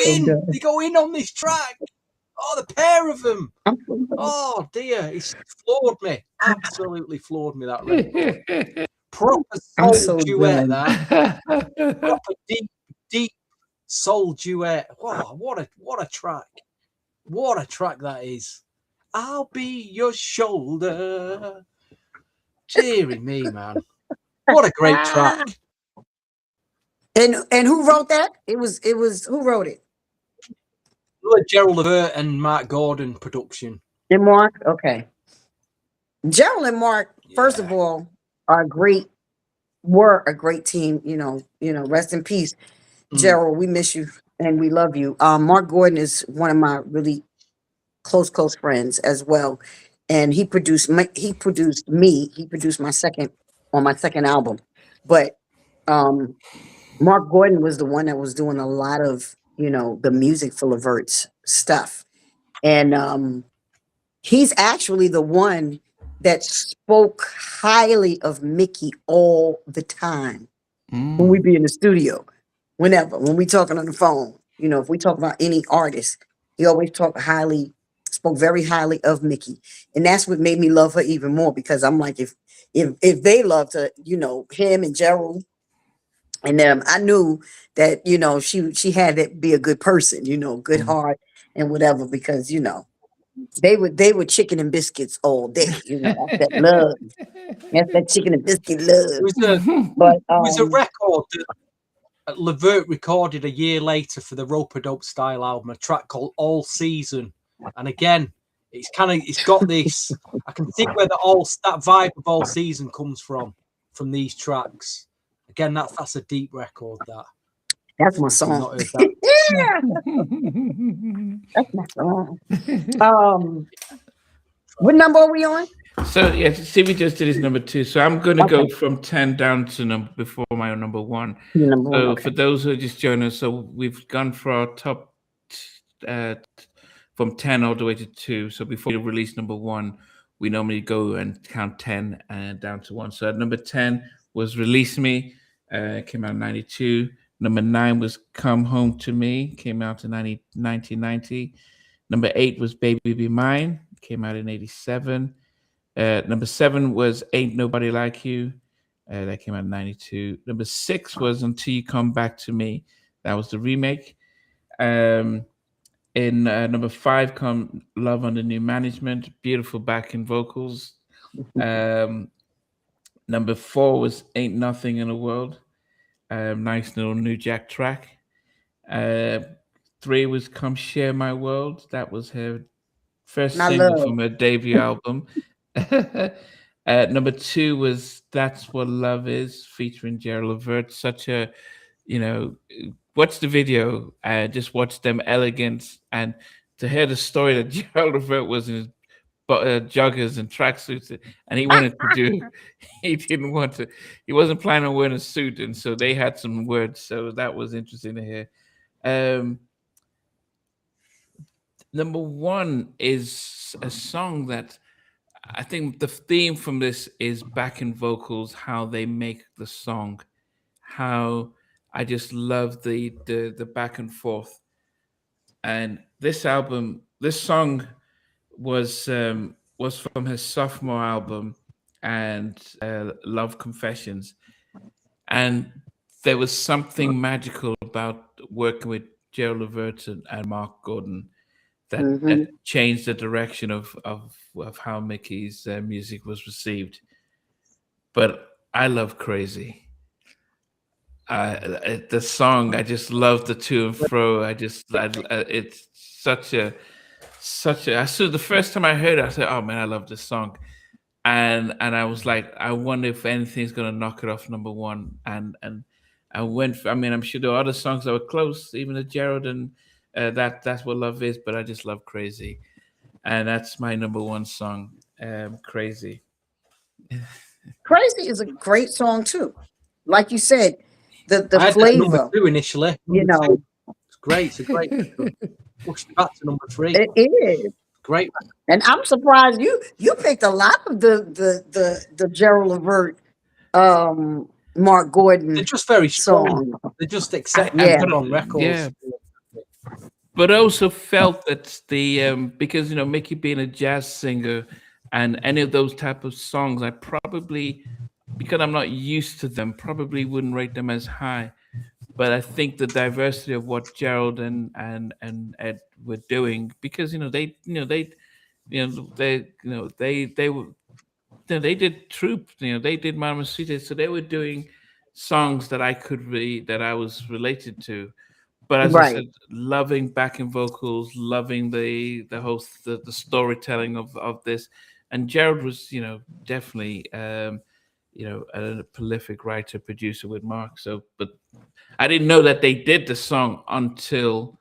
in. They go in on this track. Oh, the pair of them. Oh dear, it's floored me. Absolutely floored me, that record. Proper soul duet, that. Proper deep soul duet. Wow, what a track. What a track that is. I'll be your shoulder. Deary me, man. What a great track. And who wrote that? It was who wrote it? Gerald Levert and Mark Gordon production. And Mark? Okay. Gerald and Mark, first of all, were a great team, rest in peace. Gerald, we miss you and we love you. Mark Gordon is one of my really close friends as well. And he produced my second album. But Mark Gordon was the one that was doing a lot of, the music for Levert's stuff. And he's actually the one that spoke highly of Miki all the time when we be in the studio. When we talking on the phone, if we talk about any artist, he always spoke very highly of Miki. And that's what made me love her even more, because I'm like, if they loved her, him and Gerald and them, I knew that, she had to be a good person, good heart and whatever, because, they were chicken and biscuits all day, that's that love. That's that chicken and biscuit love. It was a record that Levert recorded a year later for the Rope-a-Dope Style album, a track called All Season. And again, it's got this, I can think where that vibe of All Season comes from these tracks. Again, that's a deep record. That's my song. Yeah. That's my song. What number are we on? So yeah, Stevie just did his number 2. So I'm going to go from 10 down to before my number 1. For those who are just joining us, so we've gone for our top from 10 all the way to 2. So before we release number 1, we normally go and count 10 and down to 1. So at number 10 was Release Me, came out in 92. Number 9 was Come Home to Me, came out in 1990. Number 8 was Baby Be Mine, came out in 87. Number 7 was Ain't Nobody Like You, that came out in 92. Number 6 was Until You Come Back to Me, that was the remake. In number 5 come Love Under New Management, beautiful backing vocals. Number 4 was Ain't Nothing in the World, nice little New Jack track. 3 was Come Share My World, that was her first single from her debut album. Number 2 was That's What Love Is, featuring Gerald Levert. Such a, watch the video, just watch them elegance, and to hear the story that Gerald Levert was in his joggers and tracksuits, and he wanted to do, he wasn't planning on wearing a suit, and so they had some words, so that was interesting to hear. Number 1 is a song that I think the theme from this is backing vocals, how they make the song, how I just love the back and forth. And this song was from his sophomore album, and Love Confessions. And there was something magical about working with Gerald Levert and Mark Gordon that changed the direction of how Miki's music was received. But I love Crazy. The song, I just love the to and fro. It's such a. I saw the first time I heard it, I said, "Oh man, I love this song," and I was like, I wonder if anything's gonna knock it off number 1. And I went. I'm sure there are other songs that were close, even the Gerald and That's What Love Is, but I just love Crazy, and that's my number 1 song, Crazy. Crazy is a great song too. Like you said, the I had flavor. Number 2 initially. It's great. It's a great. Pushed back to number 3. It is great, and I'm surprised you picked a lot of the Gerald Levert, Mark Gordon. They're just very strong. They just accept and put on records. Yeah. But I also felt that because Miki being a jazz singer, and any of those type of songs, I probably, because I'm not used to them, probably wouldn't rate them as high. But I think the diversity of what Gerald and Ed were doing, because they did Troop, they did Mama Sweet, so they were doing songs that that I was related to. But as I said, loving backing vocals, loving the whole the storytelling of this, and Gerald was definitely a prolific writer producer with Mark. So, but I didn't know that they did the song until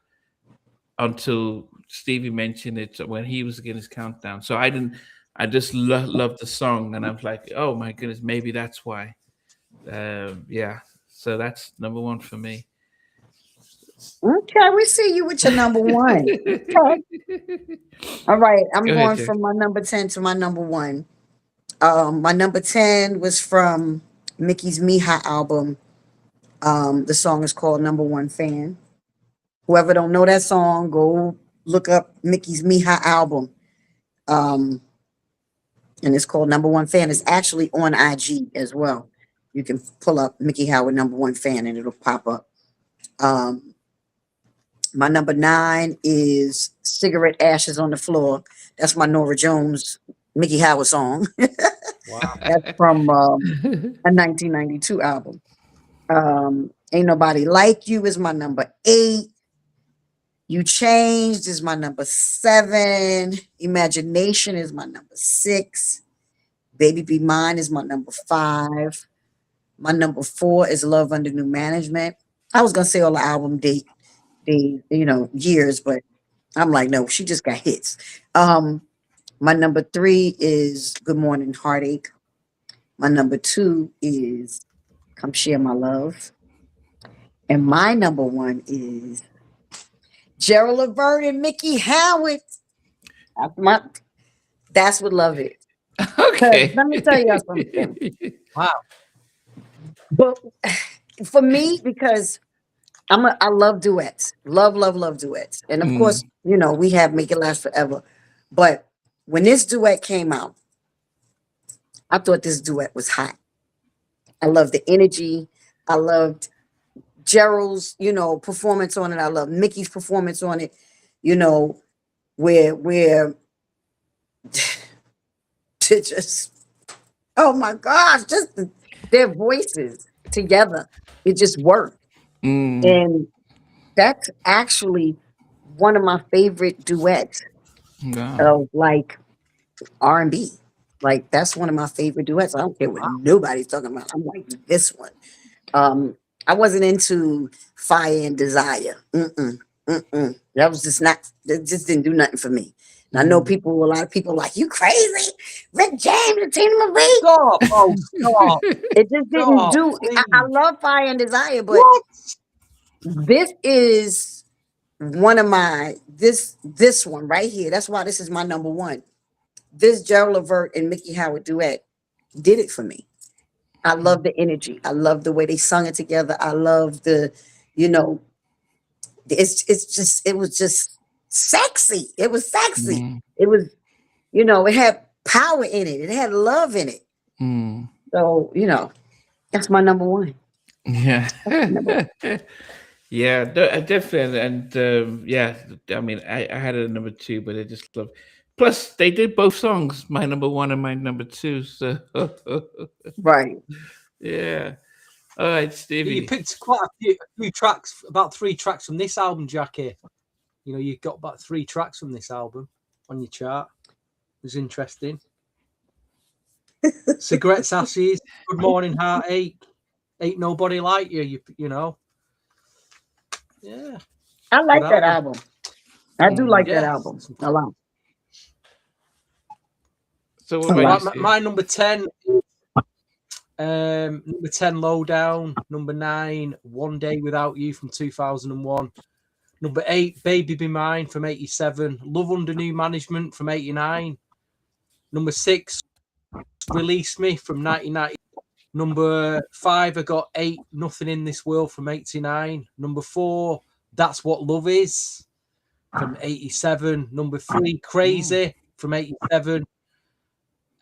Stevie mentioned it when he was getting his countdown. So I didn't. I just loved the song, and I was like, oh my goodness, maybe that's why. Yeah. So that's number 1 for me. Okay, we see you with your number 1. Okay. All right, I'm going from my number 10 to my number 1. My number 10 was from Miki's Mija album. The song is called Number 1 Fan. Whoever don't know that song, go look up Miki's Mija album. And it's called Number 1 Fan. It's actually on IG as well. You can pull up Miki Howard Number 1 Fan and it'll pop up. My number 9 is Cigarette Ashes on the Floor. That's my Norah Jones, Miki Howard song. Wow. That's from a 1992 album. Ain't Nobody Like You is my number 8. You Changed is my number 7. Imagination is my number 6. Baby Be Mine is my number 5. My number 4 is Love Under New Management. I was gonna say all the album years, but I'm like, no, she just got hits. My number 3 is Good Morning Heartache. My number 2 is Come Share My Love. And my number 1 is Gerald Levert and Miki Howard. That's What Love Is. Okay. Let me tell you something. Wow. But for me, because I love duets. Love duets. And of course, you know, we have Make It Last Forever. But when this duet came out, I thought this duet was hot. I loved the energy. I loved Gerald's, you know, performance on it. I love Mickey's performance on it. You know, where to just, oh my gosh, just their voices together, it just worked. And that's actually one of my favorite duets of like R&B. Like that's one of my favorite duets. I don't care what nobody's talking about. I'm like this one. I wasn't into Fire and Desire. That was just not. That just didn't do nothing for me. And I know a lot of people like, you crazy, Rick James and Tina Marie. Stop! Oh, stop! It just didn't do. I love Fire and Desire, but this is one of my this one right here. That's why this is my number one. This Gerald Levert and Miki Howard duet did it for me. I love the energy. I love the way they sung it together. I love the, you know, it was just sexy. It was sexy. It was, you know, it had power in it. It had love in it. So, you know, that's my number one. Yeah. Yeah, definitely. And yeah, I mean, I had it at number two, but I just love. Plus, they did both songs, my number one and my number two. So, right. Yeah. All right, Stevie. You picked quite a few tracks, about 3 tracks from this album, Jackie. You know, you got about 3 tracks from this album on your chart. It was interesting. Cigarettes, Ashes, Good Morning Heartache, Ain't Nobody Like You, you know. Yeah. I like that album. I do like that album a lot. So what about my number 10, number 10, Lowdown. Number 9, One Day Without You from 2001. Number 8, Baby Be Mine from 87. Love Under New Management from 89. Number 6, Release Me from 1990. Number 5, I got 8, Nothing in This World from 89. Number 4, That's What Love Is from 87. Number 3, Crazy from 87.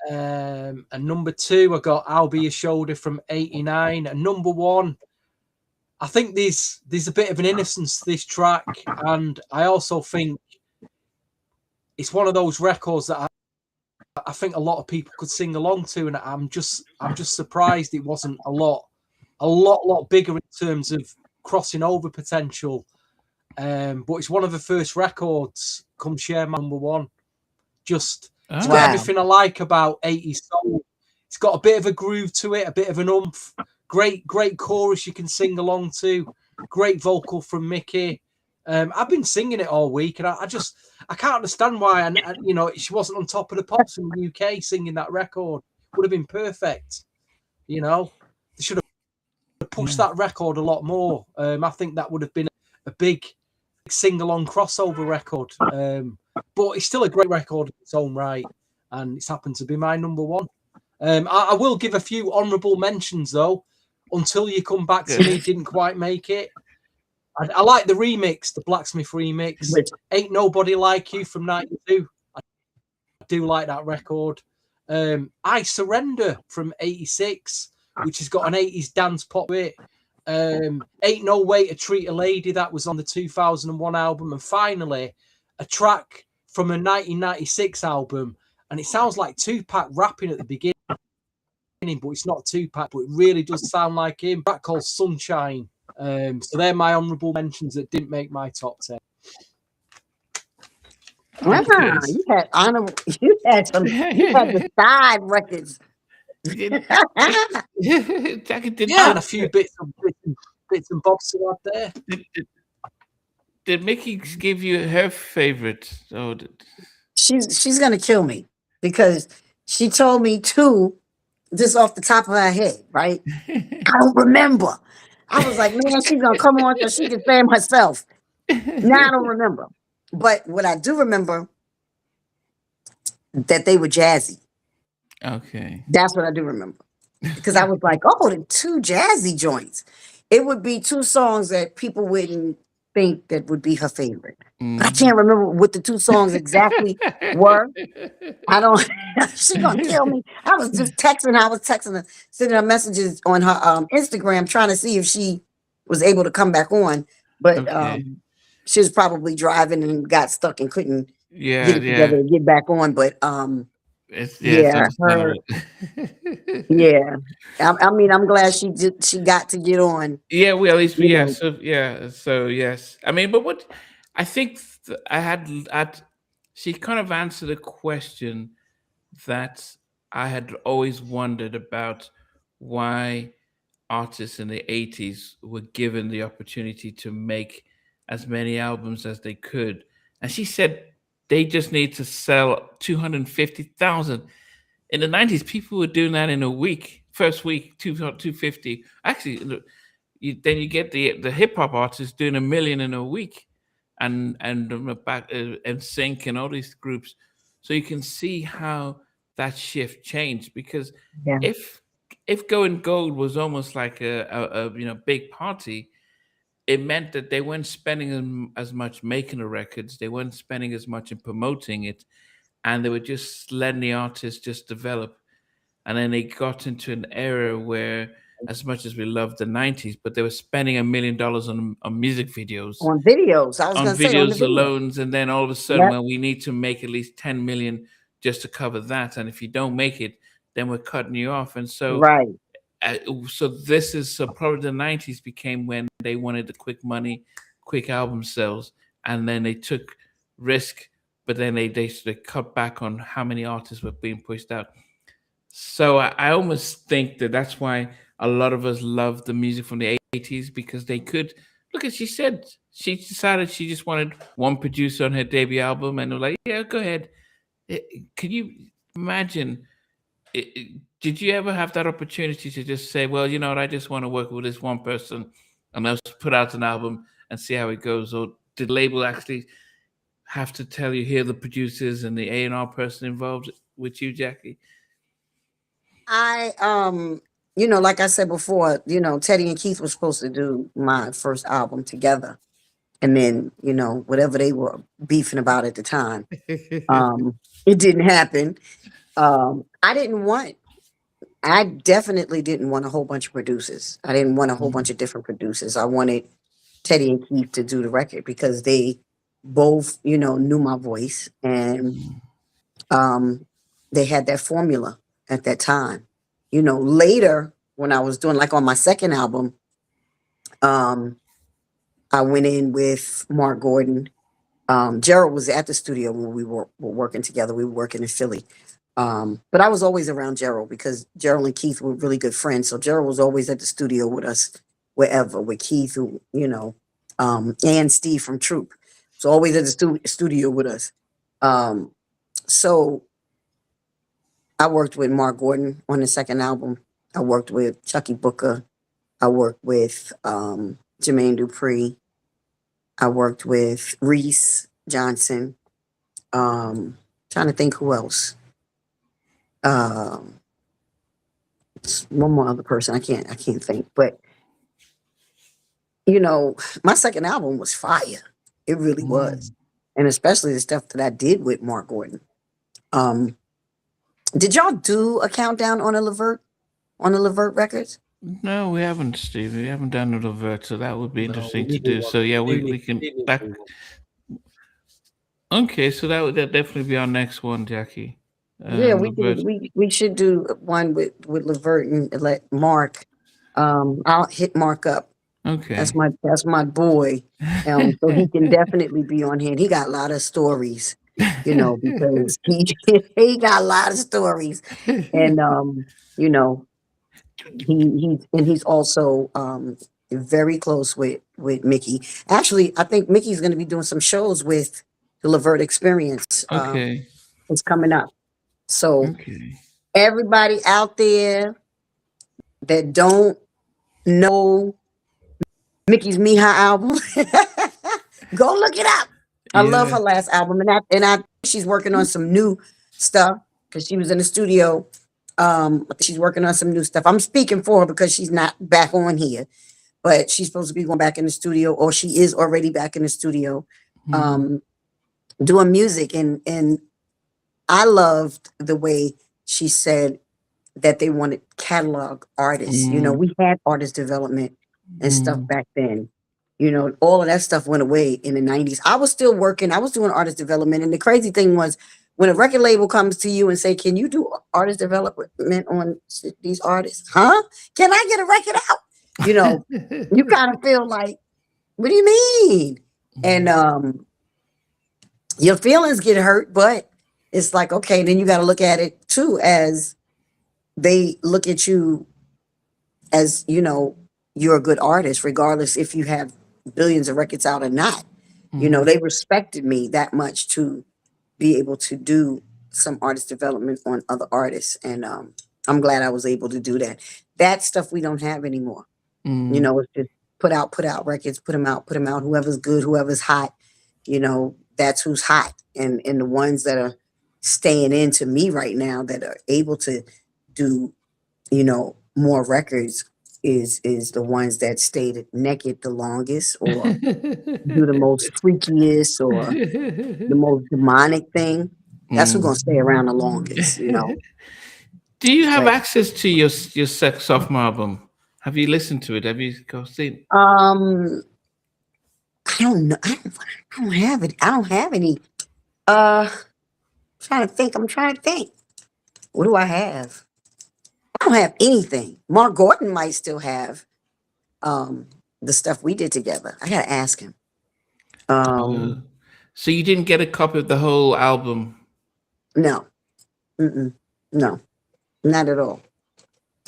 And number 2, I got I'll Be Your Shoulder from 89. And number 1, I think there's a bit of an innocence to this track, and I also think it's one of those records that I think a lot of people could sing along to, and I'm just surprised it wasn't a lot bigger in terms of crossing over potential. But it's one of the first records. Come share my number 1. Just it's got everything I like about 80s soul. It's got a bit of a groove to it, a bit of an oomph. Great chorus you can sing along to. Great vocal from Miki. I've been singing it all week, and I can't understand why. And you know, she wasn't on Top of the Pops in the UK singing that record. Would have been perfect. You know, they should have pushed that record a lot more. I think that would have been a big sing-along crossover record. But it's still a great record in its own right, and it's happened to be my number 1. I will give a few honourable mentions though. Until You Come Back to Me didn't quite make it. I like the remix, the Blacksmith remix. Ain't Nobody Like You from 92. I do like that record. I Surrender from 86, which has got an 80s dance pop to it. Ain't No Way to Treat a Lady, that was on the 2001 album. And finally, a track from a 1996 album, and it sounds like Tupac rapping at the beginning, but it's not Tupac, but it really does sound like him. A track called Sunshine. So they're my honourable mentions that didn't make my top 10. Wow, you had honorable. You had the side records. And a few bits and bobs to add there. Did Miki give you her favorite? Oh, she's gonna kill me because she told me 2 just off the top of her head, right? I don't remember. I was like, man, she's gonna come on so she can fan herself. Now I don't remember. But what I do remember, that they were jazzy. Okay. That's what I do remember. Because I was like, oh, the 2 jazzy joints. it would be two songs that people wouldn't think that would be her favorite. But I Mm. can't remember what the two songs exactly were. I don't. She gonna kill me. I was just texting. I was texting her, sending her messages on her Instagram, trying to see if she was able to come back on. But Okay. she was probably driving and got stuck and couldn't Yeah, get it together to get back on. But it's yeah, her. understandable. Yeah, I mean, I'm glad she got to get on. Yeah, we at least You yeah, know, so yes. I mean, but what I think she kind of answered a question that I had always wondered about why artists in the 80s were given the opportunity to make as many albums as they could. And she said they just need to sell 250,000. In the 90s, people were doing that in a week. First week, 250. Actually, look, then you get the hip hop artists doing 1 million in a week, and back and Sync and all these groups. So you can see how that shift changed, because yeah, if going gold was almost like a big party, it meant that they weren't spending as much making the records, they weren't spending as much in promoting it, and they were just letting the artists just develop. And then they got into an era where, as much as we loved the 90s, but they were spending $1 million on music videos, on videos. I was on gonna say on the videos video. alone. And then all of a sudden, Yep. well, we need to make at least 10 million just to cover that. And if you don't make it, then we're cutting you off. And so, Right. so probably the 90s became when they wanted the quick money, quick album sales. And then they took risk, but then they cut back on how many artists were being pushed out. So I almost think that that's why a lot of us love the music from the 80s, because they could look at. She said she decided she just wanted one producer on her debut album, and they're like, "Yeah, go ahead." Can you imagine? Did you ever have that opportunity to just say, "Well, you know what? I just want to work with this one person, and I'll just put out an album and see how it goes"? Or did label actually have to tell you, here the producers and the A&R person involved with you, Jackie? I like I said before, Teddy and Keith were supposed to do my first album together. And then, whatever they were beefing about at the time, it didn't happen. I definitely didn't want a whole bunch of producers. I didn't want a whole bunch of different producers. I wanted Teddy and Keith to do the record because they both, knew my voice, and they had that formula at that time. Later when I was doing, like on my second album, I went in with Mark Gordon. Gerald was at the studio when we were working together. We were working in Philly. But I was always around Gerald because Gerald and Keith were really good friends. So Gerald was always at the studio with us, wherever, with Keith, who, and Steve from Troop. So always at the studio with us. So I worked with Mark Gordon on the second album. I worked with Chucky Booker. I worked with Jermaine Dupri. I worked with Reese Johnson. Trying to think who else. One more other person. I can't think. But my second album was fire. It really was. And especially the stuff that I did with Mark Gordon. Did y'all do a countdown on the Levert records? No, we haven't, Steve. We haven't done the Levert, so that would be interesting to do. So yeah, we can back. Okay, so that definitely be our next one, Jackie. Yeah, we should do one with Levert and let Mark. I'll hit Mark up. Okay, that's my boy. So he can definitely be on here. And he got a lot of stories, because he got a lot of stories, and he's also very close with Miki. Actually, I think Mickey's going to be doing some shows with the Levert Experience. Okay, it's coming up. So everybody out there that don't know Mickey's Miha album, go look it up. I love her last album, and she's working on some new stuff because she was in the studio. She's working on some new stuff. I'm speaking for her because she's not back on here, but she's supposed to be going back in the studio, or she is already back in the studio, doing music. And I loved the way she said that they wanted catalog artists. You know, we had artist development and stuff back then. You know, all of that stuff went away in the 90s. I was still working. I was doing artist development. And the crazy thing was, when a record label comes to you and say, can you do artist development on these artists? Huh? Can I get a record out? You know, you kind of feel like, what do you mean? And your feelings get hurt, but it's like, okay, then you got to look at it too, as they look at you as, you know, you're a good artist, regardless if you have billions of records out or not. You know, they respected me that much to be able to do some artist development on other artists. And I'm glad I was able to do that. That stuff we don't have anymore. You know, it's just put out records, put them out. Whoever's good, whoever's hot, you know, that's who's hot. And the ones that are staying into me right now that are able to do, you know, more records is the ones that stayed naked the longest, or do the most freakiest, or the most demonic thing. That's who's gonna stay around the longest, you know. Do you have access to your sophomore album? Have you listened to it? Have you seen? I don't know. I don't have it. I don't have any. I'm trying to think. What do I have? I don't have anything. Mark Gordon might still have the stuff we did together. I gotta ask him. So you didn't get a copy of the whole album? No. No, not at all.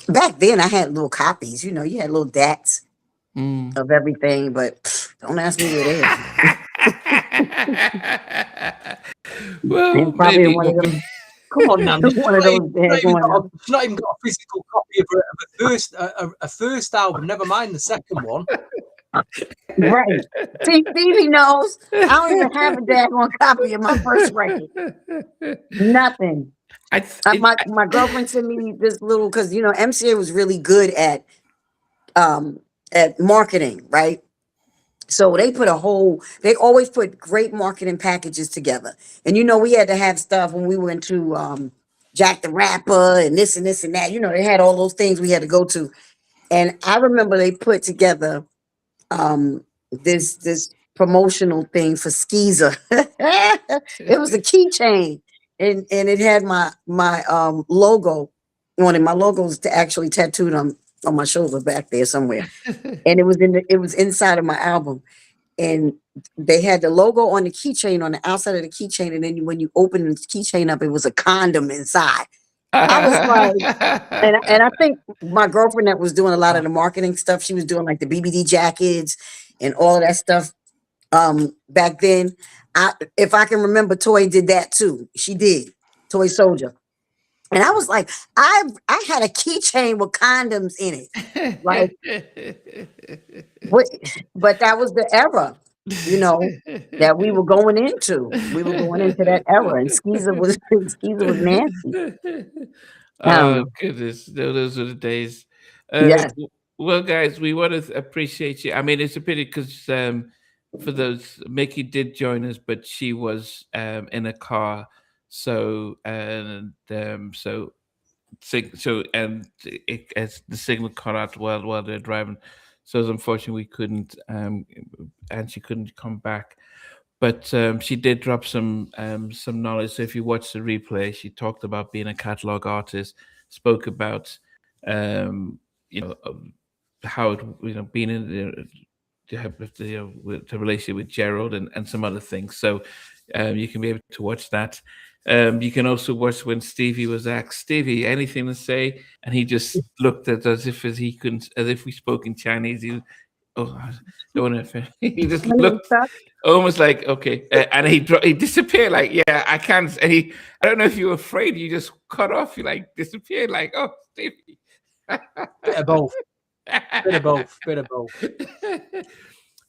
Back then I had little copies, you know, you had little DATs of everything, but don't ask me where they are. Well, probably maybe. one of them. Come on, now. One of those days going on. She's not even got a physical copy of a first album, never mind the second one. Right. See, Stevie knows. I don't even have a daggone copy of my first record. Nothing. My girlfriend sent me this little, because you know MCA was really good at marketing, right? So they always put great marketing packages together. And you know, we had to have stuff when we went to Jack the Rapper and this and that. You know, they had all those things we had to go to. And I remember they put together this promotional thing for Skeezer. It was a keychain, and it had my logo on it. My logo's actually tattooed on my shoulder back there somewhere. And it was inside of my album. And they had the logo on the keychain on the outside of the keychain, and then when you open the keychain up, it was a condom inside. I was like, and I think my girlfriend that was doing a lot of the marketing stuff, she was doing like the BBD jackets and all of that stuff back then. If I can remember, Toy did that too. She did, Toy Soldier. And I was like, I had a keychain with condoms in it. Like, but that was the era, you know, that we were going into. We were going into that era, and Skeezer was nasty. Oh goodness, those were the days. Yes. Well, guys, we want to appreciate you. I mean, it's a pity because for those, Miki did join us, but she was in a car. So and as the signal cut out while they're driving, so unfortunately we couldn't and she couldn't come back. But she did drop some knowledge. So if you watch the replay, she talked about being a catalog artist, spoke about how it being in the relationship with Gerald and some other things. So you can be able to watch that. You can also watch when Stevie was asked, Stevie, anything to say? And he just looked at us as if we spoke in Chinese. He just looked almost like, okay. And he disappeared like, yeah, I can't. And I don't know if you were afraid, you just cut off, you like disappeared like, oh, Stevie. Bit of both. Bit of both.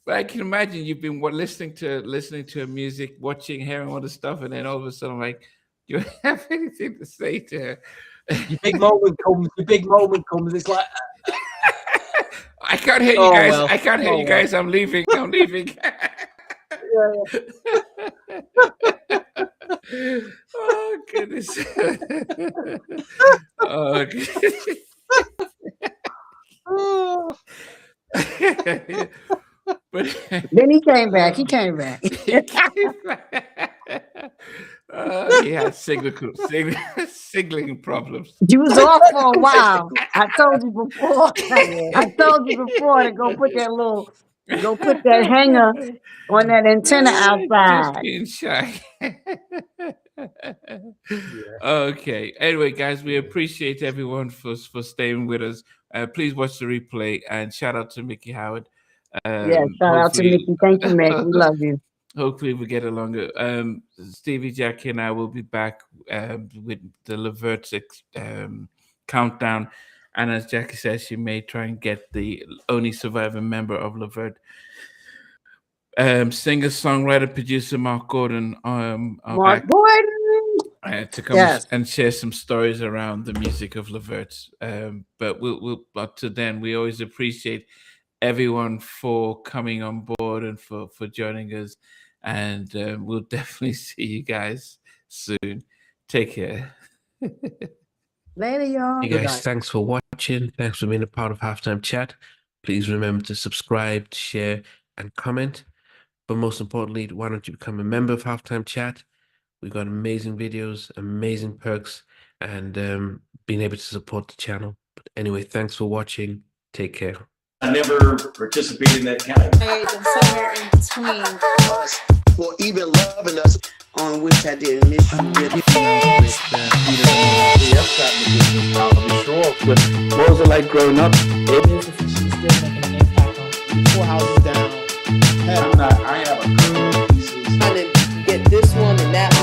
But I can imagine you've been listening to her music, watching, hearing all the stuff, and then all of a sudden, like, do you have anything to say to her? Your big moment comes. It's like, I can't hear you guys. I can't hear you guys. I'm leaving. I'm leaving. Oh goodness. Oh goodness. But then he came back. He came back. He had signaling problems. You was off for a while. I told you before. I told you before to go put that hanger on that antenna outside. Just being shy. Okay. Anyway, guys, we appreciate everyone for staying with us. Please watch the replay and shout out to Miki Howard. Shout out to Miki. Thank you, Mick. We love you. Hopefully we get longer. Stevie, Jackie, and I will be back with the Levert countdown. And as Jackie says, she may try and get the only surviving member of Levert. Singer, songwriter, producer Mark Gordon. Mark Gordon to come and share some stories around the music of Levert. But but to then, we always appreciate everyone for coming on board and for joining us. And we'll definitely see you guys soon. Take care. Later, y'all. Hey guys, thanks for watching. Thanks for being a part of Halftime Chat. Please remember to subscribe, share, and comment. But most importantly, why don't you become a member of Halftime Chat? We've got amazing videos, amazing perks, and being able to support the channel. But anyway, thanks for watching. Take care. I never participated in that kind. And somewhere in between us, or even loving us, on which I did miss you really. What was it like growing up? she's still making an impact on 4 houses down. I have a couple of pieces. Trying to get this one and that